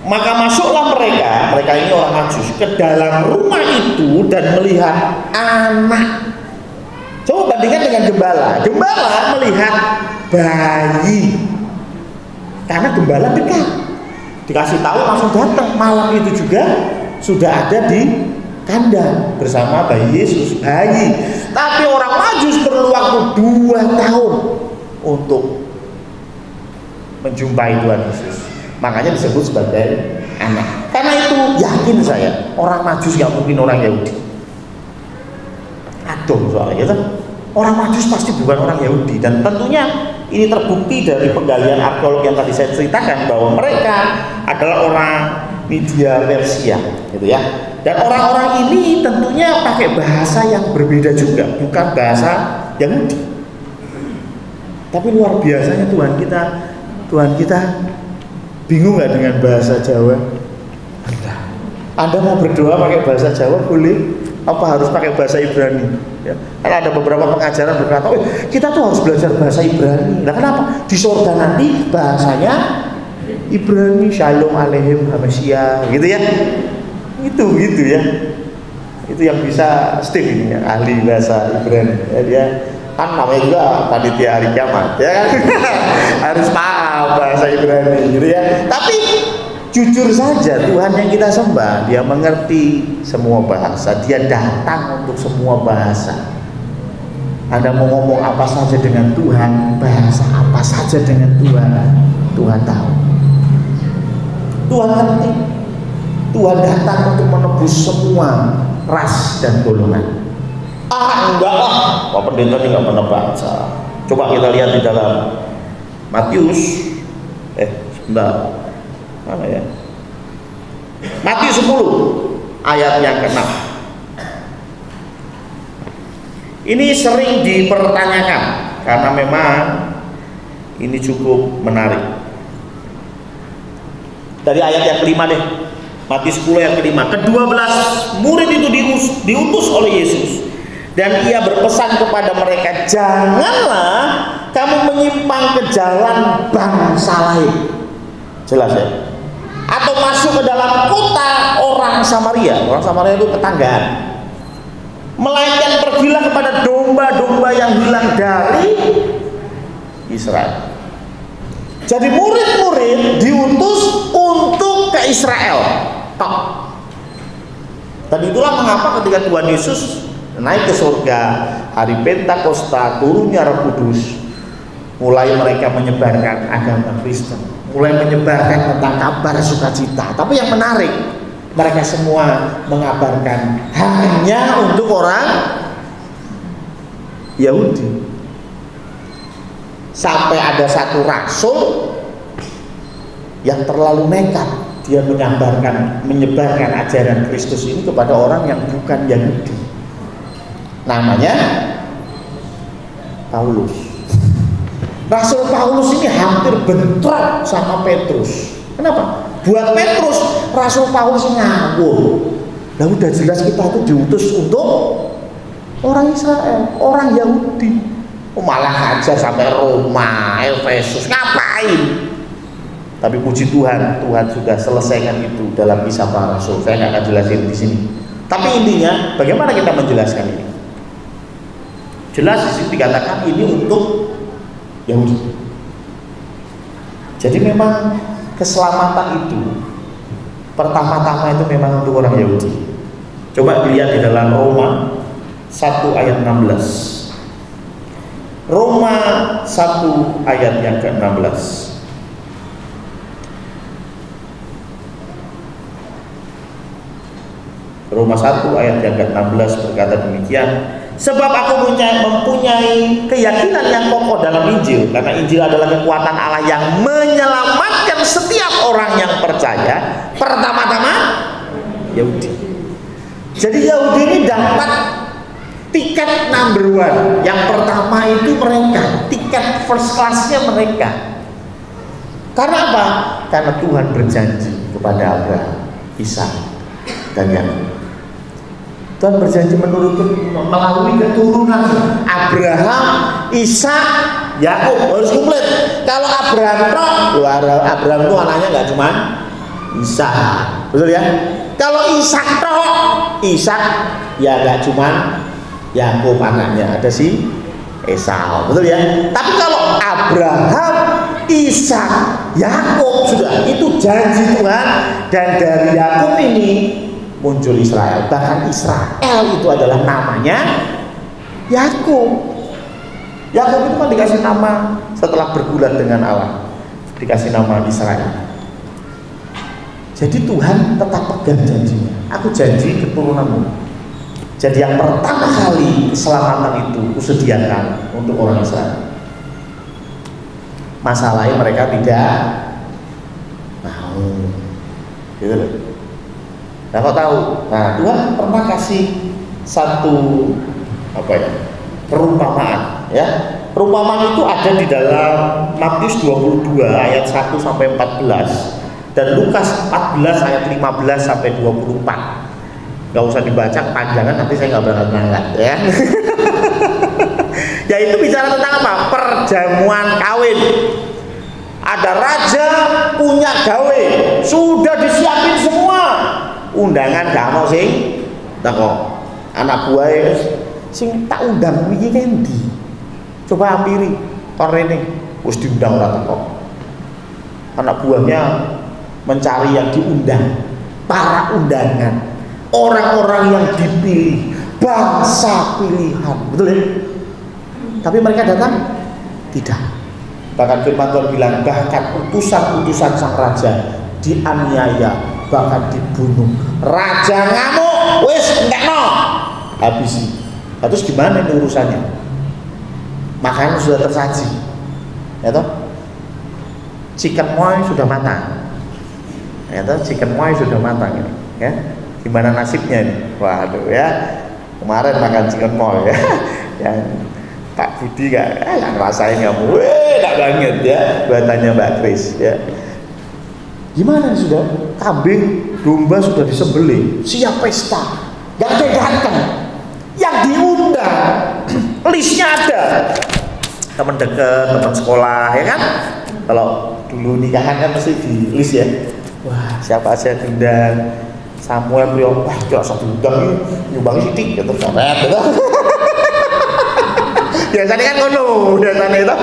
A: Maka masuklah mereka ini orang Majus ke dalam rumah itu dan melihat anak. Coba bandingkan dengan gembala. Gembala melihat bayi, karena gembala dekat, dikasih tahu langsung datang. Malam itu juga sudah ada di kandang bersama bayi Yesus, bayi. Tapi orang Majus perlu waktu 2 tahun untuk menjumpai Tuhan Yesus. Makanya disebut sebagai anak. Karena itu yakin saya, orang Majus gak mungkin orang Yahudi. Aduh, soalnya gitu. Orang Majus pasti bukan orang Yahudi, dan tentunya ini terbukti dari penggalian arkeolog yang tadi saya ceritakan bahwa mereka adalah orang Media Persia, gitu ya. Dan orang-orang ini tentunya pakai bahasa yang berbeda juga, bukan bahasa Yahudi. Tapi luar biasanya Tuhan kita bingung nggak dengan bahasa Jawa? Anda mau berdoa pakai bahasa Jawa boleh, apa harus pakai bahasa Ibrani? Ya. Karena ada beberapa pengajaran berkata, oh, kita tuh harus belajar bahasa Ibrani. Nah kenapa? Di surga nanti bahasanya Ibrani, Shalom Aleichem Hamashiach, gitu ya. Itu gitu ya. Itu yang bisa Steve ini ya, ahli bahasa Ibrani. Ya, dia kan namanya juga panitia hari kiamat, ya kan? Harus paham bahasa Ibrani, gitu ya. Tapi jujur saja, Tuhan yang kita sembah, dia mengerti semua bahasa, dia datang untuk semua bahasa. Anda mau ngomong apa saja dengan Tuhan, bahasa apa saja dengan Tuhan, Tuhan tahu. Tuhan ngerti. Tuhan datang untuk menebus semua ras dan golongan. Enggak lah, Pak Pendeta ini nggak pernah baca. Coba kita lihat di dalam Matius, sebentar, mana ya? Matius 10 ayat yang ke-6. Ini sering dipertanyakan karena memang ini cukup menarik. Dari ayat yang ke-5 deh, Matius 10 yang ke-5. Ke-12 murid itu diutus oleh Yesus, dan ia berpesan kepada mereka, janganlah kamu menyimpang ke jalan bangsa lain. Jelas ya? Atau masuk ke dalam kota orang Samaria. Orang Samaria itu tetanggaan. Melainkan pergilah kepada domba-domba yang hilang dari Israel. Jadi murid-murid diutus untuk ke Israel. Dan itulah mengapa ketika Tuhan Yesus naik ke surga hari Pentakosta, turunnya Roh Kudus, mulai mereka menyebarkan agama Kristen, mulai menyebarkan tentang kabar sukacita. Tapi yang menarik, mereka semua mengabarkan hanya untuk orang Yahudi. Sampai ada satu rasul yang terlalu nekat, dia menyebarkan ajaran Kristus ini kepada orang yang bukan Yahudi. Namanya Paulus. Rasul Paulus ini hampir bentrok sama Petrus. Kenapa? Buat Petrus, Rasul Paulus ngawur. Nah udah jelas kita tuh diutus untuk orang Israel, orang Yahudi. Malah aja sampai Roma, Efesus, ngapain? Tapi puji Tuhan, Tuhan sudah selesaikan itu dalam Kisah Para Rasul. Saya nggak akan jelasin di sini. Tapi intinya, bagaimana kita menjelaskan ini? Jelas di sini dikatakan ini untuk Yahudi. Jadi memang keselamatan itu pertama-tama itu memang untuk orang Yahudi. Coba dilihat di dalam Roma 1 ayat 16. Roma 1 ayat yang ke-16. Roma 1 ayat yang ke-16 berkata demikian, sebab aku mempunyai keyakinan yang kokoh dalam Injil, karena Injil adalah kekuatan Allah yang menyelamatkan setiap orang yang percaya, pertama-tama Yahudi. Jadi Yahudi ini dapat tiket number one. Yang pertama itu mereka, tiket first class-nya mereka. Karena apa? Karena Tuhan berjanji kepada Abraham, Ishak, dan Yakub. Tuhan berjanji melalui keturunan Abraham, Ishak, Yakub harus komplit. Kalau Abraham itu anaknya nggak cuma Ishak, betul ya? Kalau Ishak ya nggak cuma Yakub anaknya, ada si Esau, betul ya? Tapi kalau Abraham, Ishak, Yakub sudah itu janji Tuhan, dan dari Yakub ini muncul Israel. Bahkan Israel itu adalah namanya Yakub. Yakub itu kan dikasih nama setelah bergulat dengan Allah, dikasih nama Israel. Jadi Tuhan tetap pegang janjinya. Aku janji keturunanmu. Jadi yang pertama kali keselamatan itu kusediakan untuk orang Israel. Masalahnya mereka tidak mau. Gitu loh. Nah, kau tahu? Nah, Tuhan pernah kasih satu perumpamaan, ya. Perumpamaan itu ada di dalam Matius 22 ayat 1 sampai 14 dan Lukas 14 ayat 15 sampai 24. Gak usah dibaca panjangan, nanti saya nggak berangkat ya. Yaitu bicara tentang apa? Perjamuan kawin. Ada raja punya gawe, sudah disiapin semua. Undangan gak ono sing teko. Anak buah sing tak undang iki kendi. Coba hampiri kon rene wis diundang ora teko. Anak buahnya mencari yang diundang, para undangan, orang-orang yang dipilih, bangsa pilihan, betul ya? Tapi mereka datang? Tidak. Bahkan firman Tuhan bilang, bahkan utusan-utusan sang raja dianiaya, bahkan dibunuh. Raja ngamuk, wis entekno, habisi. Terus gimana ini urusannya? Makanan sudah tersaji, ya toh? Chicken moy sudah matang, ya toh? Chicken moy sudah matang ini, ya. Gimana nasibnya ini? Waduh ya, kemarin makan chicken moy ya, yang Pak Budi gak, yang rasain kamu, enak banget ya, buatannya Mbak Kris ya. Gimana sudah? Kambing, domba sudah disembelih, siap pesta, gak ada yang datang. Yang diundang, listnya ada, teman dekat, teman sekolah, ya kan? Kalau dulu nikahan kan mesti di list ya. Wah, siapa aja diundang? Samuel Priyo, wah kira satu udang nyumbang sidik, gitu, coret, gitu. Biasanya kan ngono, biasanya itu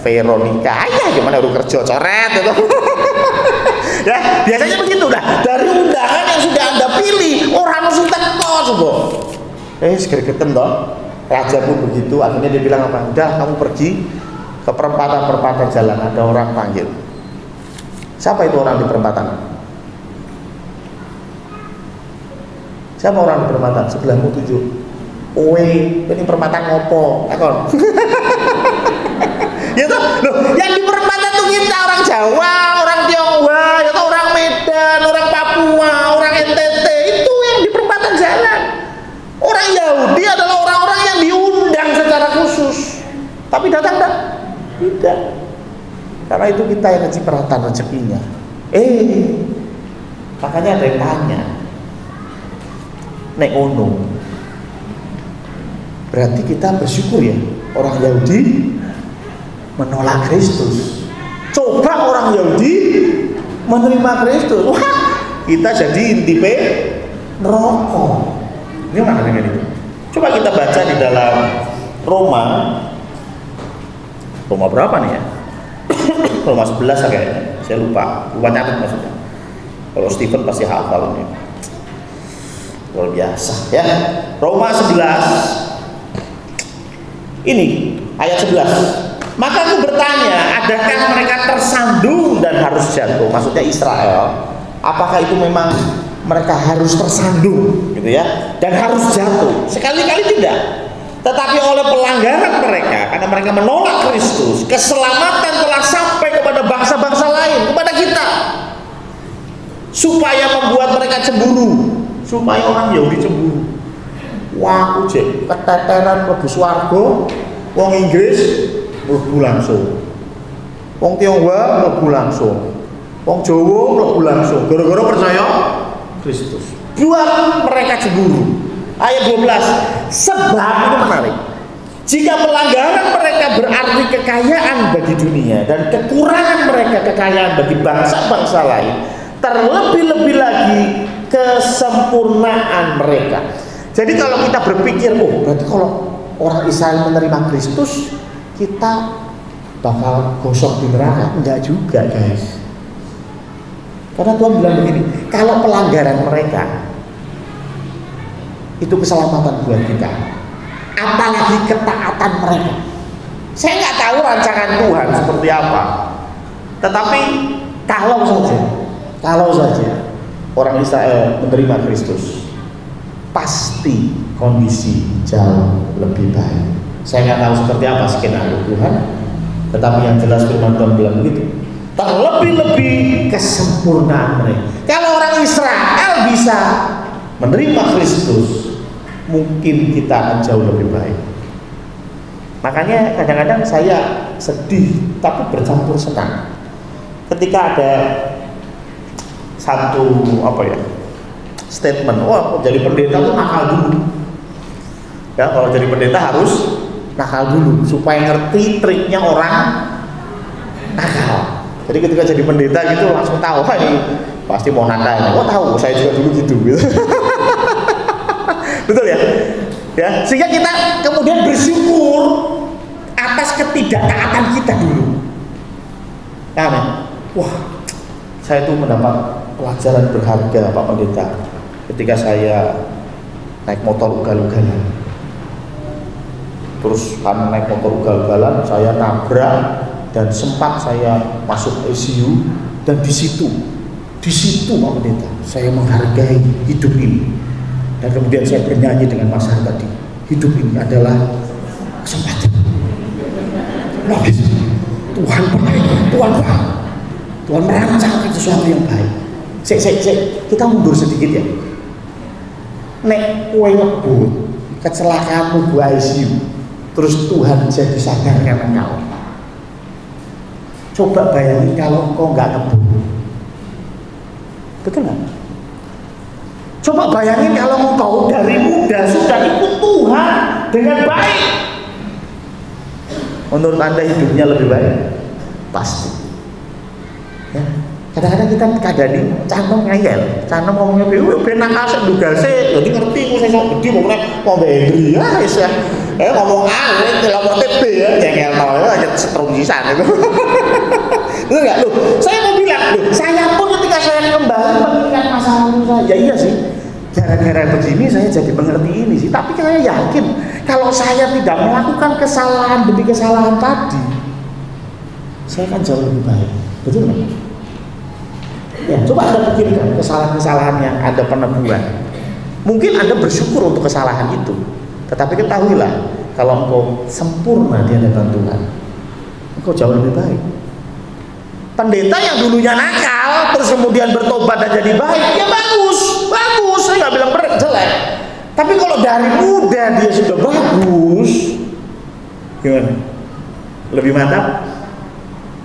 A: Veronica, ya gimana udah kerja, coret, gitu. Ya, biasanya begitu dah. Dari undangan yang sudah Anda pilih, orang langsung teko coba. Segregeten toh. Raja pun begitu, akhirnya dia bilang apa? Udah, kamu pergi ke perempatan jalan, ada orang panggil. Siapa itu orang di perempatan? Siapa orang di perempatan? Sebelahmu tujuh. Ini perempatan ngopo? Takon. Ya toh, loh, yang di perempatan tuh kita orang Jawa, orang Tionghoa, ya toh, orang Medan, orang Papua, orang NTT, itu yang di perempatan jalan. Orang Yahudi adalah orang-orang yang diundang secara khusus. Tapi datang tak? Tidak. Karena itu kita yang kecipratan rezekinya. Makanya ada yang tanya. Nek ono. Berarti kita bersyukur ya. Orang Yahudi menolak Kristus. Coba orang Yahudi menerima Kristus. Wah, kita jadi intipe neraka. Ini mana dengan itu? Coba kita baca di dalam Roma berapa nih ya? Roma 11 kayaknya, saya lupa catat maksudnya. Kalau Stephen pasti hafal ini. Luar biasa ya. Roma 11 ini ayat 11. Maka aku bertanya, adakah mereka tersandung dan harus jatuh? Maksudnya Israel, apakah itu memang mereka harus tersandung gitu ya dan harus jatuh? Sekali-kali tidak. Tetapi oleh pelanggaran mereka, karena mereka menolak Kristus, keselamatan telah sampai kepada bangsa-bangsa lain, kepada kita, supaya membuat mereka cemburu, supaya orang Yahudi cemburu. Wah, aku cek keteteran mlebu swarga, wong Inggris mlebu langsung, wong Tionghoa mlebu langsung, wong Jawa mlebu langsung, gara-gara percaya Kristus. Buat mereka cemburu. Ayat 12, sebab ini menarik, jika pelanggaran mereka berarti kekayaan bagi dunia dan kekurangan mereka kekayaan bagi bangsa-bangsa lain, terlebih-lebih lagi kesempurnaan mereka. Jadi kalau kita berpikir, oh berarti kalau orang Israel menerima Kristus, kita bakal gosok di neraka. Enggak juga, guys. Karena Tuhan bilang begini, kalau pelanggaran mereka itu keselamatan buat kita, apalagi ketaatan mereka. Saya nggak tahu rancangan Tuhan seperti apa, tetapi kalau saja orang Israel menerima Kristus, pasti kondisi jauh lebih baik. Saya nggak tahu seperti apa skenario Tuhan, tetapi yang jelas firman Tuhan bilang begitu. Terlebih-lebih kesempurnaan mereka. Kalau orang Israel bisa menerima Kristus, mungkin kita akan jauh lebih baik. Makanya kadang-kadang saya sedih tapi bercampur senang ketika ada satu statement, wah jadi pendeta tuh nakal dulu. Ya, kalau jadi pendeta harus nakal dulu supaya ngerti triknya orang nakal. Jadi ketika jadi pendeta gitu langsung tahu, ini pasti mau nakal. Oh tahu, saya juga dulu gitu. Betul ya? Ya, sehingga kita kemudian bersyukur atas ketidaktaatan kita dulu. Amin. Wah, saya tuh mendapat pelajaran berharga Pak Pendeta ketika saya naik motor ugal-ugalan. Terus kan naik motor ugal-ugalan, saya nabrak dan sempat saya masuk ICU, dan di situ Pak Pendeta saya menghargai hidup ini. Dan kemudian saya bernyanyi dengan Mas Har tadi, hidup ini adalah kesempatan. Logis, Tuhan baik, Tuhan merancangkan sesuatu yang baik. Kita mundur sedikit ya. Nek kowe ngebut, kecelakaanmu bu ICU, terus Tuhan jadi sadarkan engkau. Coba bayangin kalau engkau nggak ngebut, betul nggak? Coba bayangin kalau engkau dari muda sudah ikut Tuhan dengan baik. Menurut Anda hidupnya lebih baik? Pasti. Ya. Kadang-kadang kita kadang canom ngayel, canom ngomongnya ben nakal sik ndugase, jadi ngerti kok sesuk gede mau Hendri ya wis ya. Ngomong A, ngomong B ya, jengkel aja setrum sisan itu. Betul enggak? Loh, saya mau bilang, saya pun ketika saya kembali mengingat masa lalu saya, ya iya sih. Gara-gara begini saya jadi mengerti ini sih, tapi saya yakin kalau saya tidak melakukan kesalahan demi kesalahan tadi, saya akan jauh lebih baik. Betul nggak? Ya, coba Anda pikirkan kesalahan-kesalahan yang Anda pernah buat. Mungkin Anda bersyukur untuk kesalahan itu, tetapi ketahuilah kalau engkau sempurna di hadapan Tuhan, engkau jauh lebih baik. Pendeta yang dulunya nakal terus kemudian bertobat dan jadi baik, ya bagus, saya nggak bilang jelek. Tapi kalau dari muda dia sudah bagus, gimana? Lebih mantap?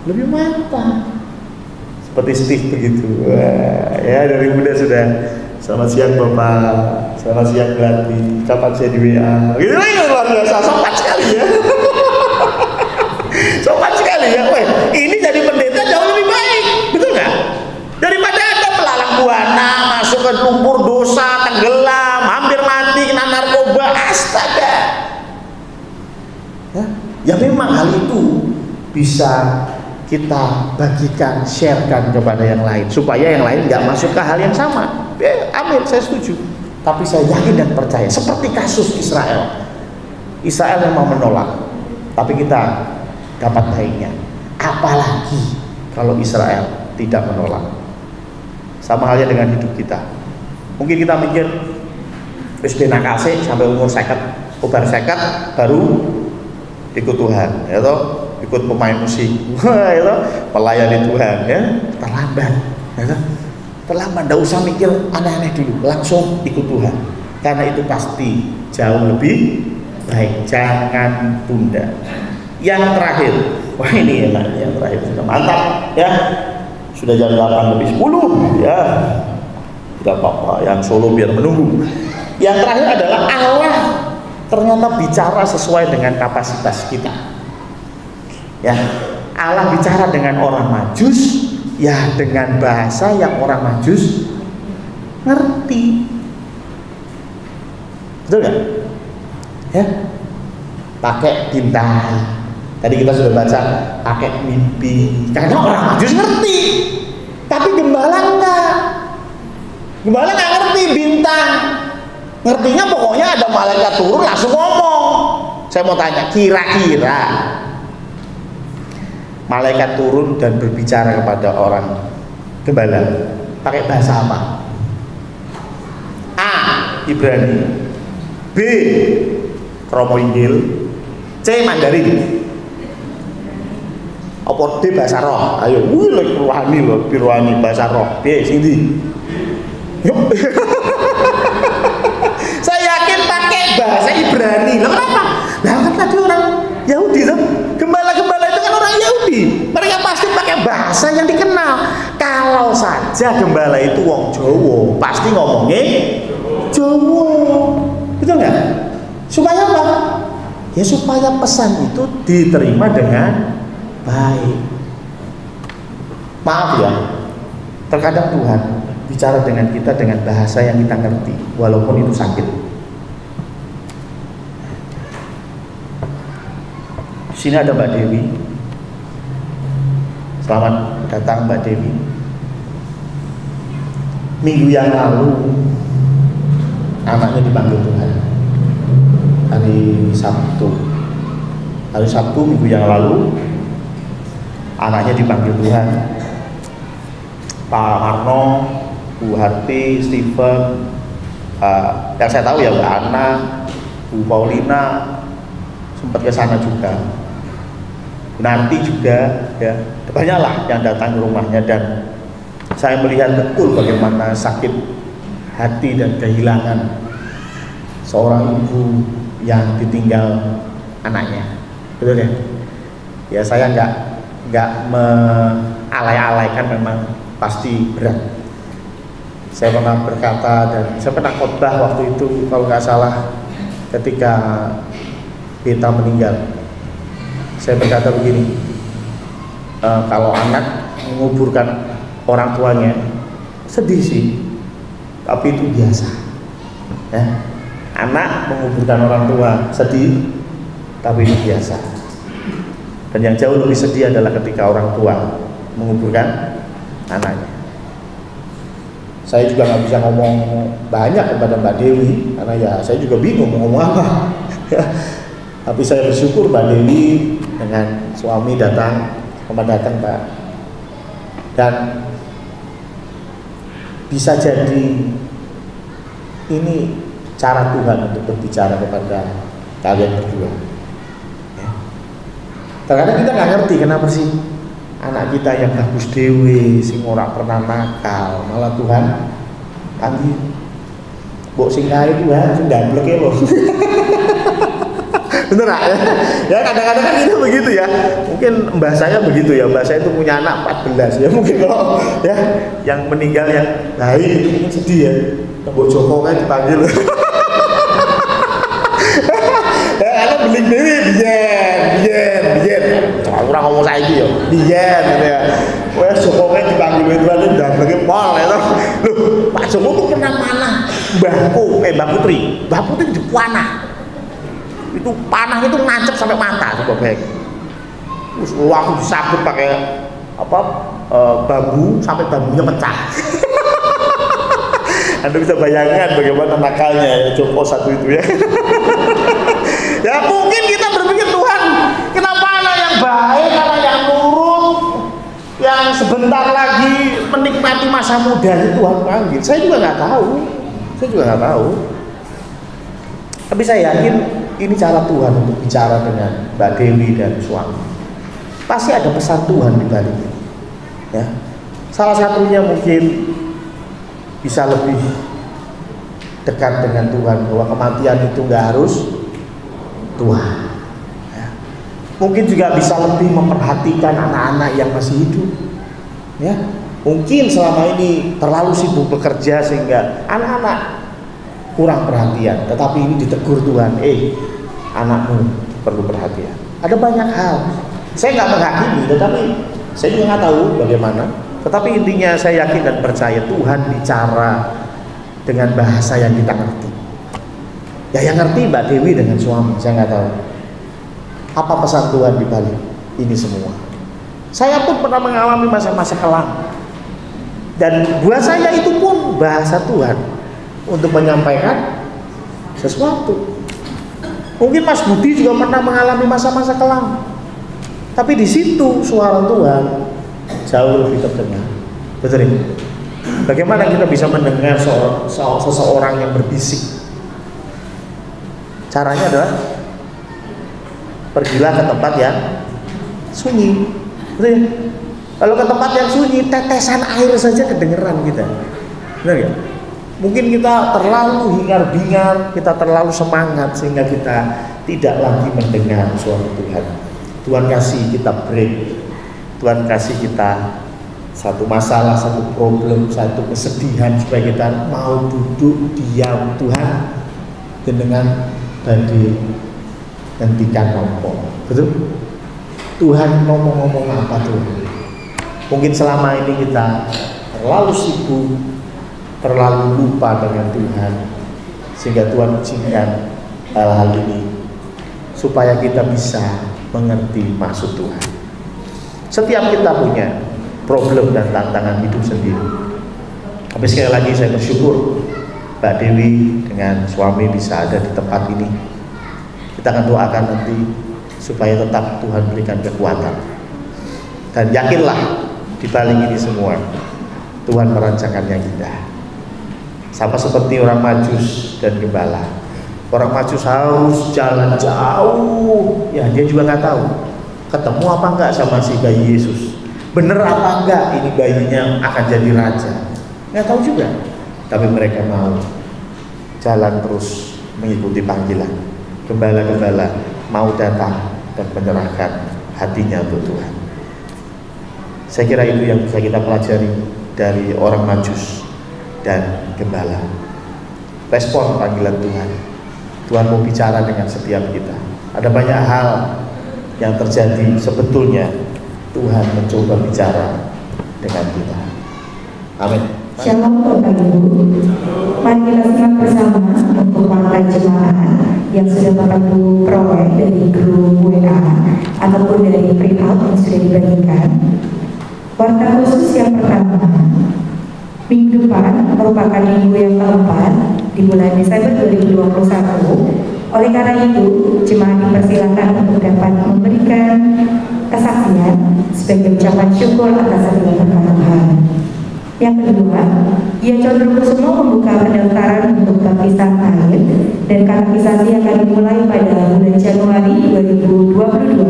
A: Lebih mantap. Seperti Steve begitu. Wah, ya dari muda sudah. Selamat siang Bapak, selamat siang Belati, kapan saya di WA? Gitu luar biasa, sopan sekali ya. Sopan sekali ya. Weh, ini jadi pendeta jauh lebih baik, betul nggak? Daripada Anda melalang buana, masuk ke lumpur dosa, tenggelam, hampir mati, kena narkoba, astaga. Ya memang hal itu bisa kita bagikan, sharekan kepada yang lain supaya yang lain nggak masuk ke hal yang sama. Amin, saya setuju. Tapi saya yakin dan percaya seperti kasus Israel memang menolak, tapi kita dapat baiknya. Apalagi kalau Israel tidak menolak. Sama halnya dengan hidup kita. Mungkin kita mikir wis nakase sampai umur 50, ubar 50 baru ikut Tuhan, ya toh, ikut pemain musik, ya toh, melayani Tuhan, ya. Terlambat, ya toh. Terlambat, enggak usah mikir aneh-aneh dulu, langsung ikut Tuhan. Karena itu pasti jauh lebih baik, jangan tunda. Yang terakhir, wah ini enak, yang terakhir sudah mantap, ya. Sudah jam 8 lebih 10, ya. Tidak apa-apa, yang Solo biar menunggu. Yang terakhir adalah Allah ternyata bicara sesuai dengan kapasitas kita. Ya, Allah bicara dengan orang Majus, ya dengan bahasa yang orang Majus ngerti. Betul nggak? Ya, pakai bintang. Tadi kita sudah baca pakai mimpi. Karena orang Majus ngerti, tapi gembala enggak. Gembala nggak ngerti bintang. Ngertinya pokoknya ada malaikat turun langsung ngomong. Saya mau tanya, kira-kira malaikat turun dan berbicara kepada orang gembala pakai bahasa apa? A. Ibrani, B. Kromo Inggil, C. Mandarin, apa D. bahasa roh? Ayo, rohani loh, rohani bahasa roh. B. Sindi. Yuk. Saya yakin pakai bahasa Ibrani. Loh kenapa? Nah kan tadi orang Yahudi tuh, gembala-gembala itu kan orang Yahudi. Mereka pasti pakai bahasa yang dikenal. Kalau saja gembala itu wong Jawa, pasti ngomongnya Jawa. Betul nggak? Supaya apa? Ya supaya pesan itu diterima dengan baik. Maaf ya, terkadang Tuhan bicara dengan kita dengan bahasa yang kita ngerti, walaupun itu sakit. Di sini ada Mbak Dewi. Selamat datang Mbak Dewi. Minggu yang lalu anaknya dipanggil Tuhan. Hari Sabtu minggu yang lalu anaknya dipanggil Tuhan. Pak Marno, Bu Harti, Steven, yang saya tahu ya Mbak Ana, Bu Paulina sempat ke sana juga. Nanti juga ya banyaklah yang datang ke rumahnya, dan saya melihat betul bagaimana sakit hati dan kehilangan seorang ibu yang ditinggal anaknya. Betul ya? Ya saya nggak mengalay-alaykan, memang pasti berat. Saya pernah berkata dan saya pernah khotbah waktu itu kalau nggak salah ketika Beta meninggal. Saya berkata begini, kalau anak menguburkan orang tuanya sedih sih, tapi itu biasa. Ya. Anak menguburkan orang tua sedih, tapi itu biasa. Dan yang jauh lebih sedih adalah ketika orang tua menguburkan anaknya. Saya juga nggak bisa ngomong banyak kepada Mbak Dewi karena ya saya juga bingung mau ngomong apa. Tapi saya bersyukur Mbak Dewi dengan suami datang, Mbak. Dan bisa jadi ini cara Tuhan untuk berbicara kepada kalian berdua. Ya. Terkadang kita nggak ngerti kenapa sih anak kita yang bagus dewe, sing ora pernah nakal, malah Tuhan panggil mbok sing kae Tuhan sing gablek lho. Bener gak? Ya kadang-kadang kan itu begitu ya. Mungkin mbah saya begitu ya, mbah saya itu punya anak 14 ya. Mungkin kalau ya yang meninggal yang baik itu mungkin sedih ya. Mbok Joko kan dipanggil. Ya karena beling dewe biyen. Ora ngomong saiki ya. Biyen gitu ya. Wes Joko kan dipanggil Tuhan dan bagi pol ya toh. Loh, Pak Joko tuh pernah manah Mbah Putri. Mbah Putri dipanah. Itu panah itu nancep sampai mata, coba baik. Terus aku disabet pakai apa bambu sampai bambunya pecah. Anda bisa bayangkan bagaimana nakalnya ya Joko satu itu ya. Ya mungkin kita berpikir, Tuhan, kenapa anak yang baik, anak yang nurut, yang sebentar lagi menikmati masa muda itu Tuhan panggil. Saya juga nggak tahu. Tapi saya yakin ini cara Tuhan untuk bicara dengan Mbak Dewi dan suami. Pasti ada pesan Tuhan di baliknya. Ya, salah satunya mungkin bisa lebih dekat dengan Tuhan, bahwa kematian itu nggak harus Tuhan. Ya. Mungkin juga bisa lebih memperhatikan anak-anak yang masih hidup. Ya, mungkin selama ini terlalu sibuk bekerja sehingga anak-anak kurang perhatian. Tetapi ini ditegur Tuhan, anakmu perlu perhatian. Ada banyak hal. Saya nggak menghakimi, tetapi saya juga nggak tahu bagaimana. Tetapi intinya saya yakin dan percaya Tuhan bicara dengan bahasa yang kita ngerti. Ya yang ngerti Mbak Dewi dengan suami, saya nggak tahu apa pesan Tuhan di balik ini semua. Saya pun pernah mengalami masa-masa kelam, dan buat saya itu pun bahasa Tuhan untuk menyampaikan sesuatu. Mungkin Mas Budi juga pernah mengalami masa-masa kelam, tapi di situ suara Tuhan jauh lebih terdengar. Betul ini? Bagaimana kita bisa mendengar seseorang yang berbisik? Caranya adalah pergilah ke tempat yang sunyi. Betul ya? Kalau ke tempat yang sunyi, tetesan air saja kedengeran kita. Benar ya? Mungkin kita terlalu hingar-bingar, kita terlalu semangat sehingga kita tidak lagi mendengar suara Tuhan. Tuhan kasih kita break. Tuhan kasih kita satu masalah, satu problem, satu kesedihan supaya kita mau duduk diam. Tuhan dengan badai hentikan ngomong. Betul? Tuhan ngomong-ngomong apa tuh? Mungkin selama ini kita terlalu sibuk, terlalu lupa dengan Tuhan, sehingga Tuhan izinkan hal-hal ini supaya kita bisa mengerti maksud Tuhan. Setiap kita punya problem dan tantangan hidup sendiri. Tapi sekali lagi saya bersyukur Mbak Dewi dengan suami bisa ada di tempat ini. Kita akan doakan nanti supaya tetap Tuhan berikan kekuatan. Dan yakinlah di balik ini semua Tuhan merancangkan yang indah. Sama seperti orang Majus dan gembala. Orang Majus harus jalan jauh. Ya dia juga nggak tahu ketemu apa enggak sama si bayi Yesus. Bener apa enggak ini bayinya akan jadi raja. Nggak tahu juga. Tapi mereka mau jalan terus mengikuti panggilan. Gembala-gembala mau datang dan menyerahkan hatinya untuk Tuhan. Saya kira itu yang bisa kita pelajari dari orang Majus dan gembala. Respon panggilan Tuhan. Tuhan mau bicara dengan setiap kita. Ada banyak hal yang terjadi, sebetulnya Tuhan mencoba bicara dengan kita. Amin.
B: Shalom Bapak Ibu. Mari kita simak bersama untuk para jemaat yang sudah Bapak Ibu peroleh dari grup WA ataupun dari print out yang sudah dibagikan. Warta khusus yang pertama, minggu depan merupakan minggu yang keempat di bulan Desember 2021. Oleh karena itu, jemaat dipersilakan untuk dapat memberikan kesaksian sebagai ucapan syukur atas segala berkat Tuhan. Yang kedua, Ia Condrokusumo membuka pendaftaran untuk baptisan air dan katekisasi akan dimulai pada bulan Januari 2022.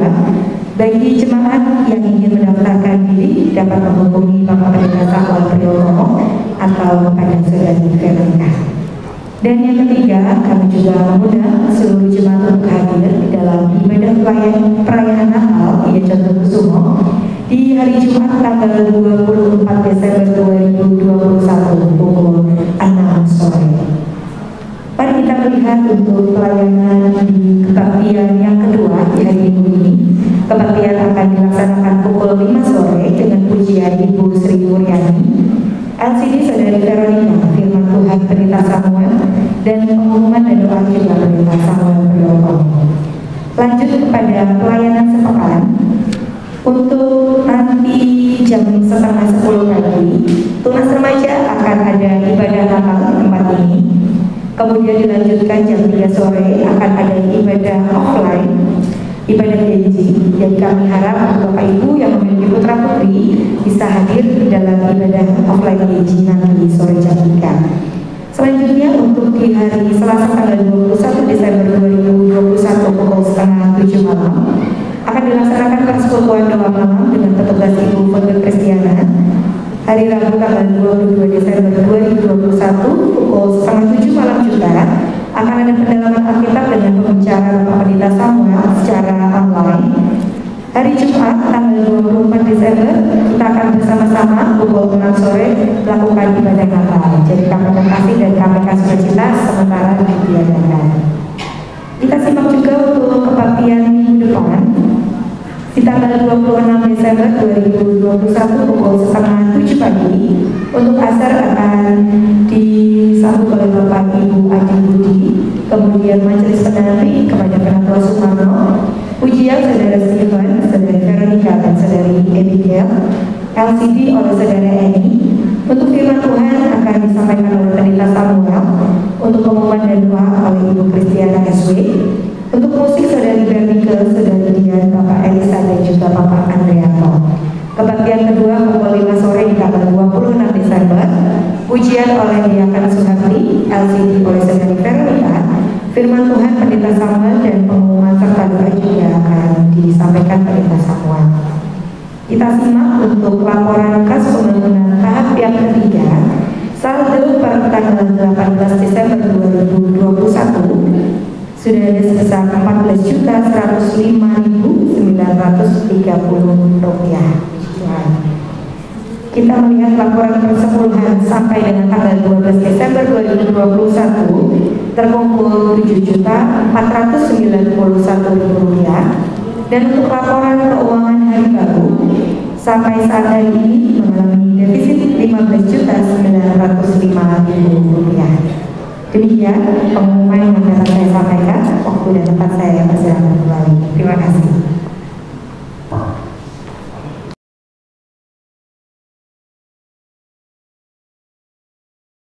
B: Bagi jemaat yang ingin mendaftarkan diri dapat menghubungi Bapak Pendeta Samuel Priyono atau kepada Saudari Veronica. Dan yang ketiga, kami juga mengundang seluruh jemaat untuk hadir di dalam ibadah perayaan Natal Ia Condrokusumo di hari Jumat tanggal 24 Desember 2021 pukul 6 sore. Mari kita melihat untuk pelayanan di kebaktian yang kedua di hari Minggu ini. Kebaktian akan dilaksanakan pukul 5 sore dengan pujian Ibu Sri Muryani, LCD Saudari Veronica, firman Tuhan Pendeta Samuel, dan pengumuman dan doa juga Pendeta Samuel Priyono. Lanjut kepada pelayanan sepekan. Untuk nanti jam 9:30 pagi, tunas remaja akan ada ibadah Natal di tempat ini. Kemudian dilanjutkan jam 3 sore akan ada ibadah offline, ibadah janji. Jadi kami harap Bapak Ibu yang memiliki putra putri bisa hadir dalam ibadah offline janji nanti sore jam 3. Selanjutnya untuk di hari Selasa tanggal 21 Desember 2021 pukul 6:30 malam akan dilaksanakan persekutuan doa malam dengan petugas Ibu Foto Kristiana. Hari Rabu tanggal 22 Desember 2021 pukul 6:30 malam juga akan ada pendalaman Alkitab dengan pembicaraan Bapak Pendeta Samuel secara online. Hari Jumat tanggal 24 Desember kita akan bersama-sama pukul 6 sore melakukan ibadah Natal. Jadi kami kasih dan kami kasih sukacita sementara ditiadakan. Kita simak juga untuk kebaktian minggu depan di tanggal 26 Desember 2021 pukul 6:30 pagi. Untuk asar akan disambut oleh Bapak Ibu Adi Budi, kemudian majelis pendamping kepada Penatua Sumarno, pujian Saudara Stephen, Saudari Veronica dan Saudari Abigail, LCD oleh Saudara Eni. Untuk firman Tuhan akan disampaikan oleh Pendeta Samuel, untuk pengumuman dan doa oleh Ibu Kristiana SW. Untuk musik Saudari Bernika, Saudari Dian, Bapak Elisa dan juga Bapak Andrianto. Kebaktian kedua pukul 5 sore di tanggal 26 Desember, pujian oleh Diakan Suharti, LCD oleh Saudari Veronica, firman Tuhan Pendeta Samuel dan pengumuman serta doa juga akan disampaikan Pendeta Samuel. Kita simak untuk laporan kas pembangunan tahap yang ketiga, saldo per tanggal 18 Desember 2021 sudah ada sebesar Rp14.005.930. Kita melihat laporan persepuluhan sampai dengan tanggal 12 Desember 2021 terkumpul Rp7.491.000, dan untuk laporan keuangan hari baru sampai saat hari ini mengalami defisit Rp15.905.000. Demikian pengumuman yang dapat saya sampaikan. Waktu dan tempat saya bersilakan kembali. Terima kasih.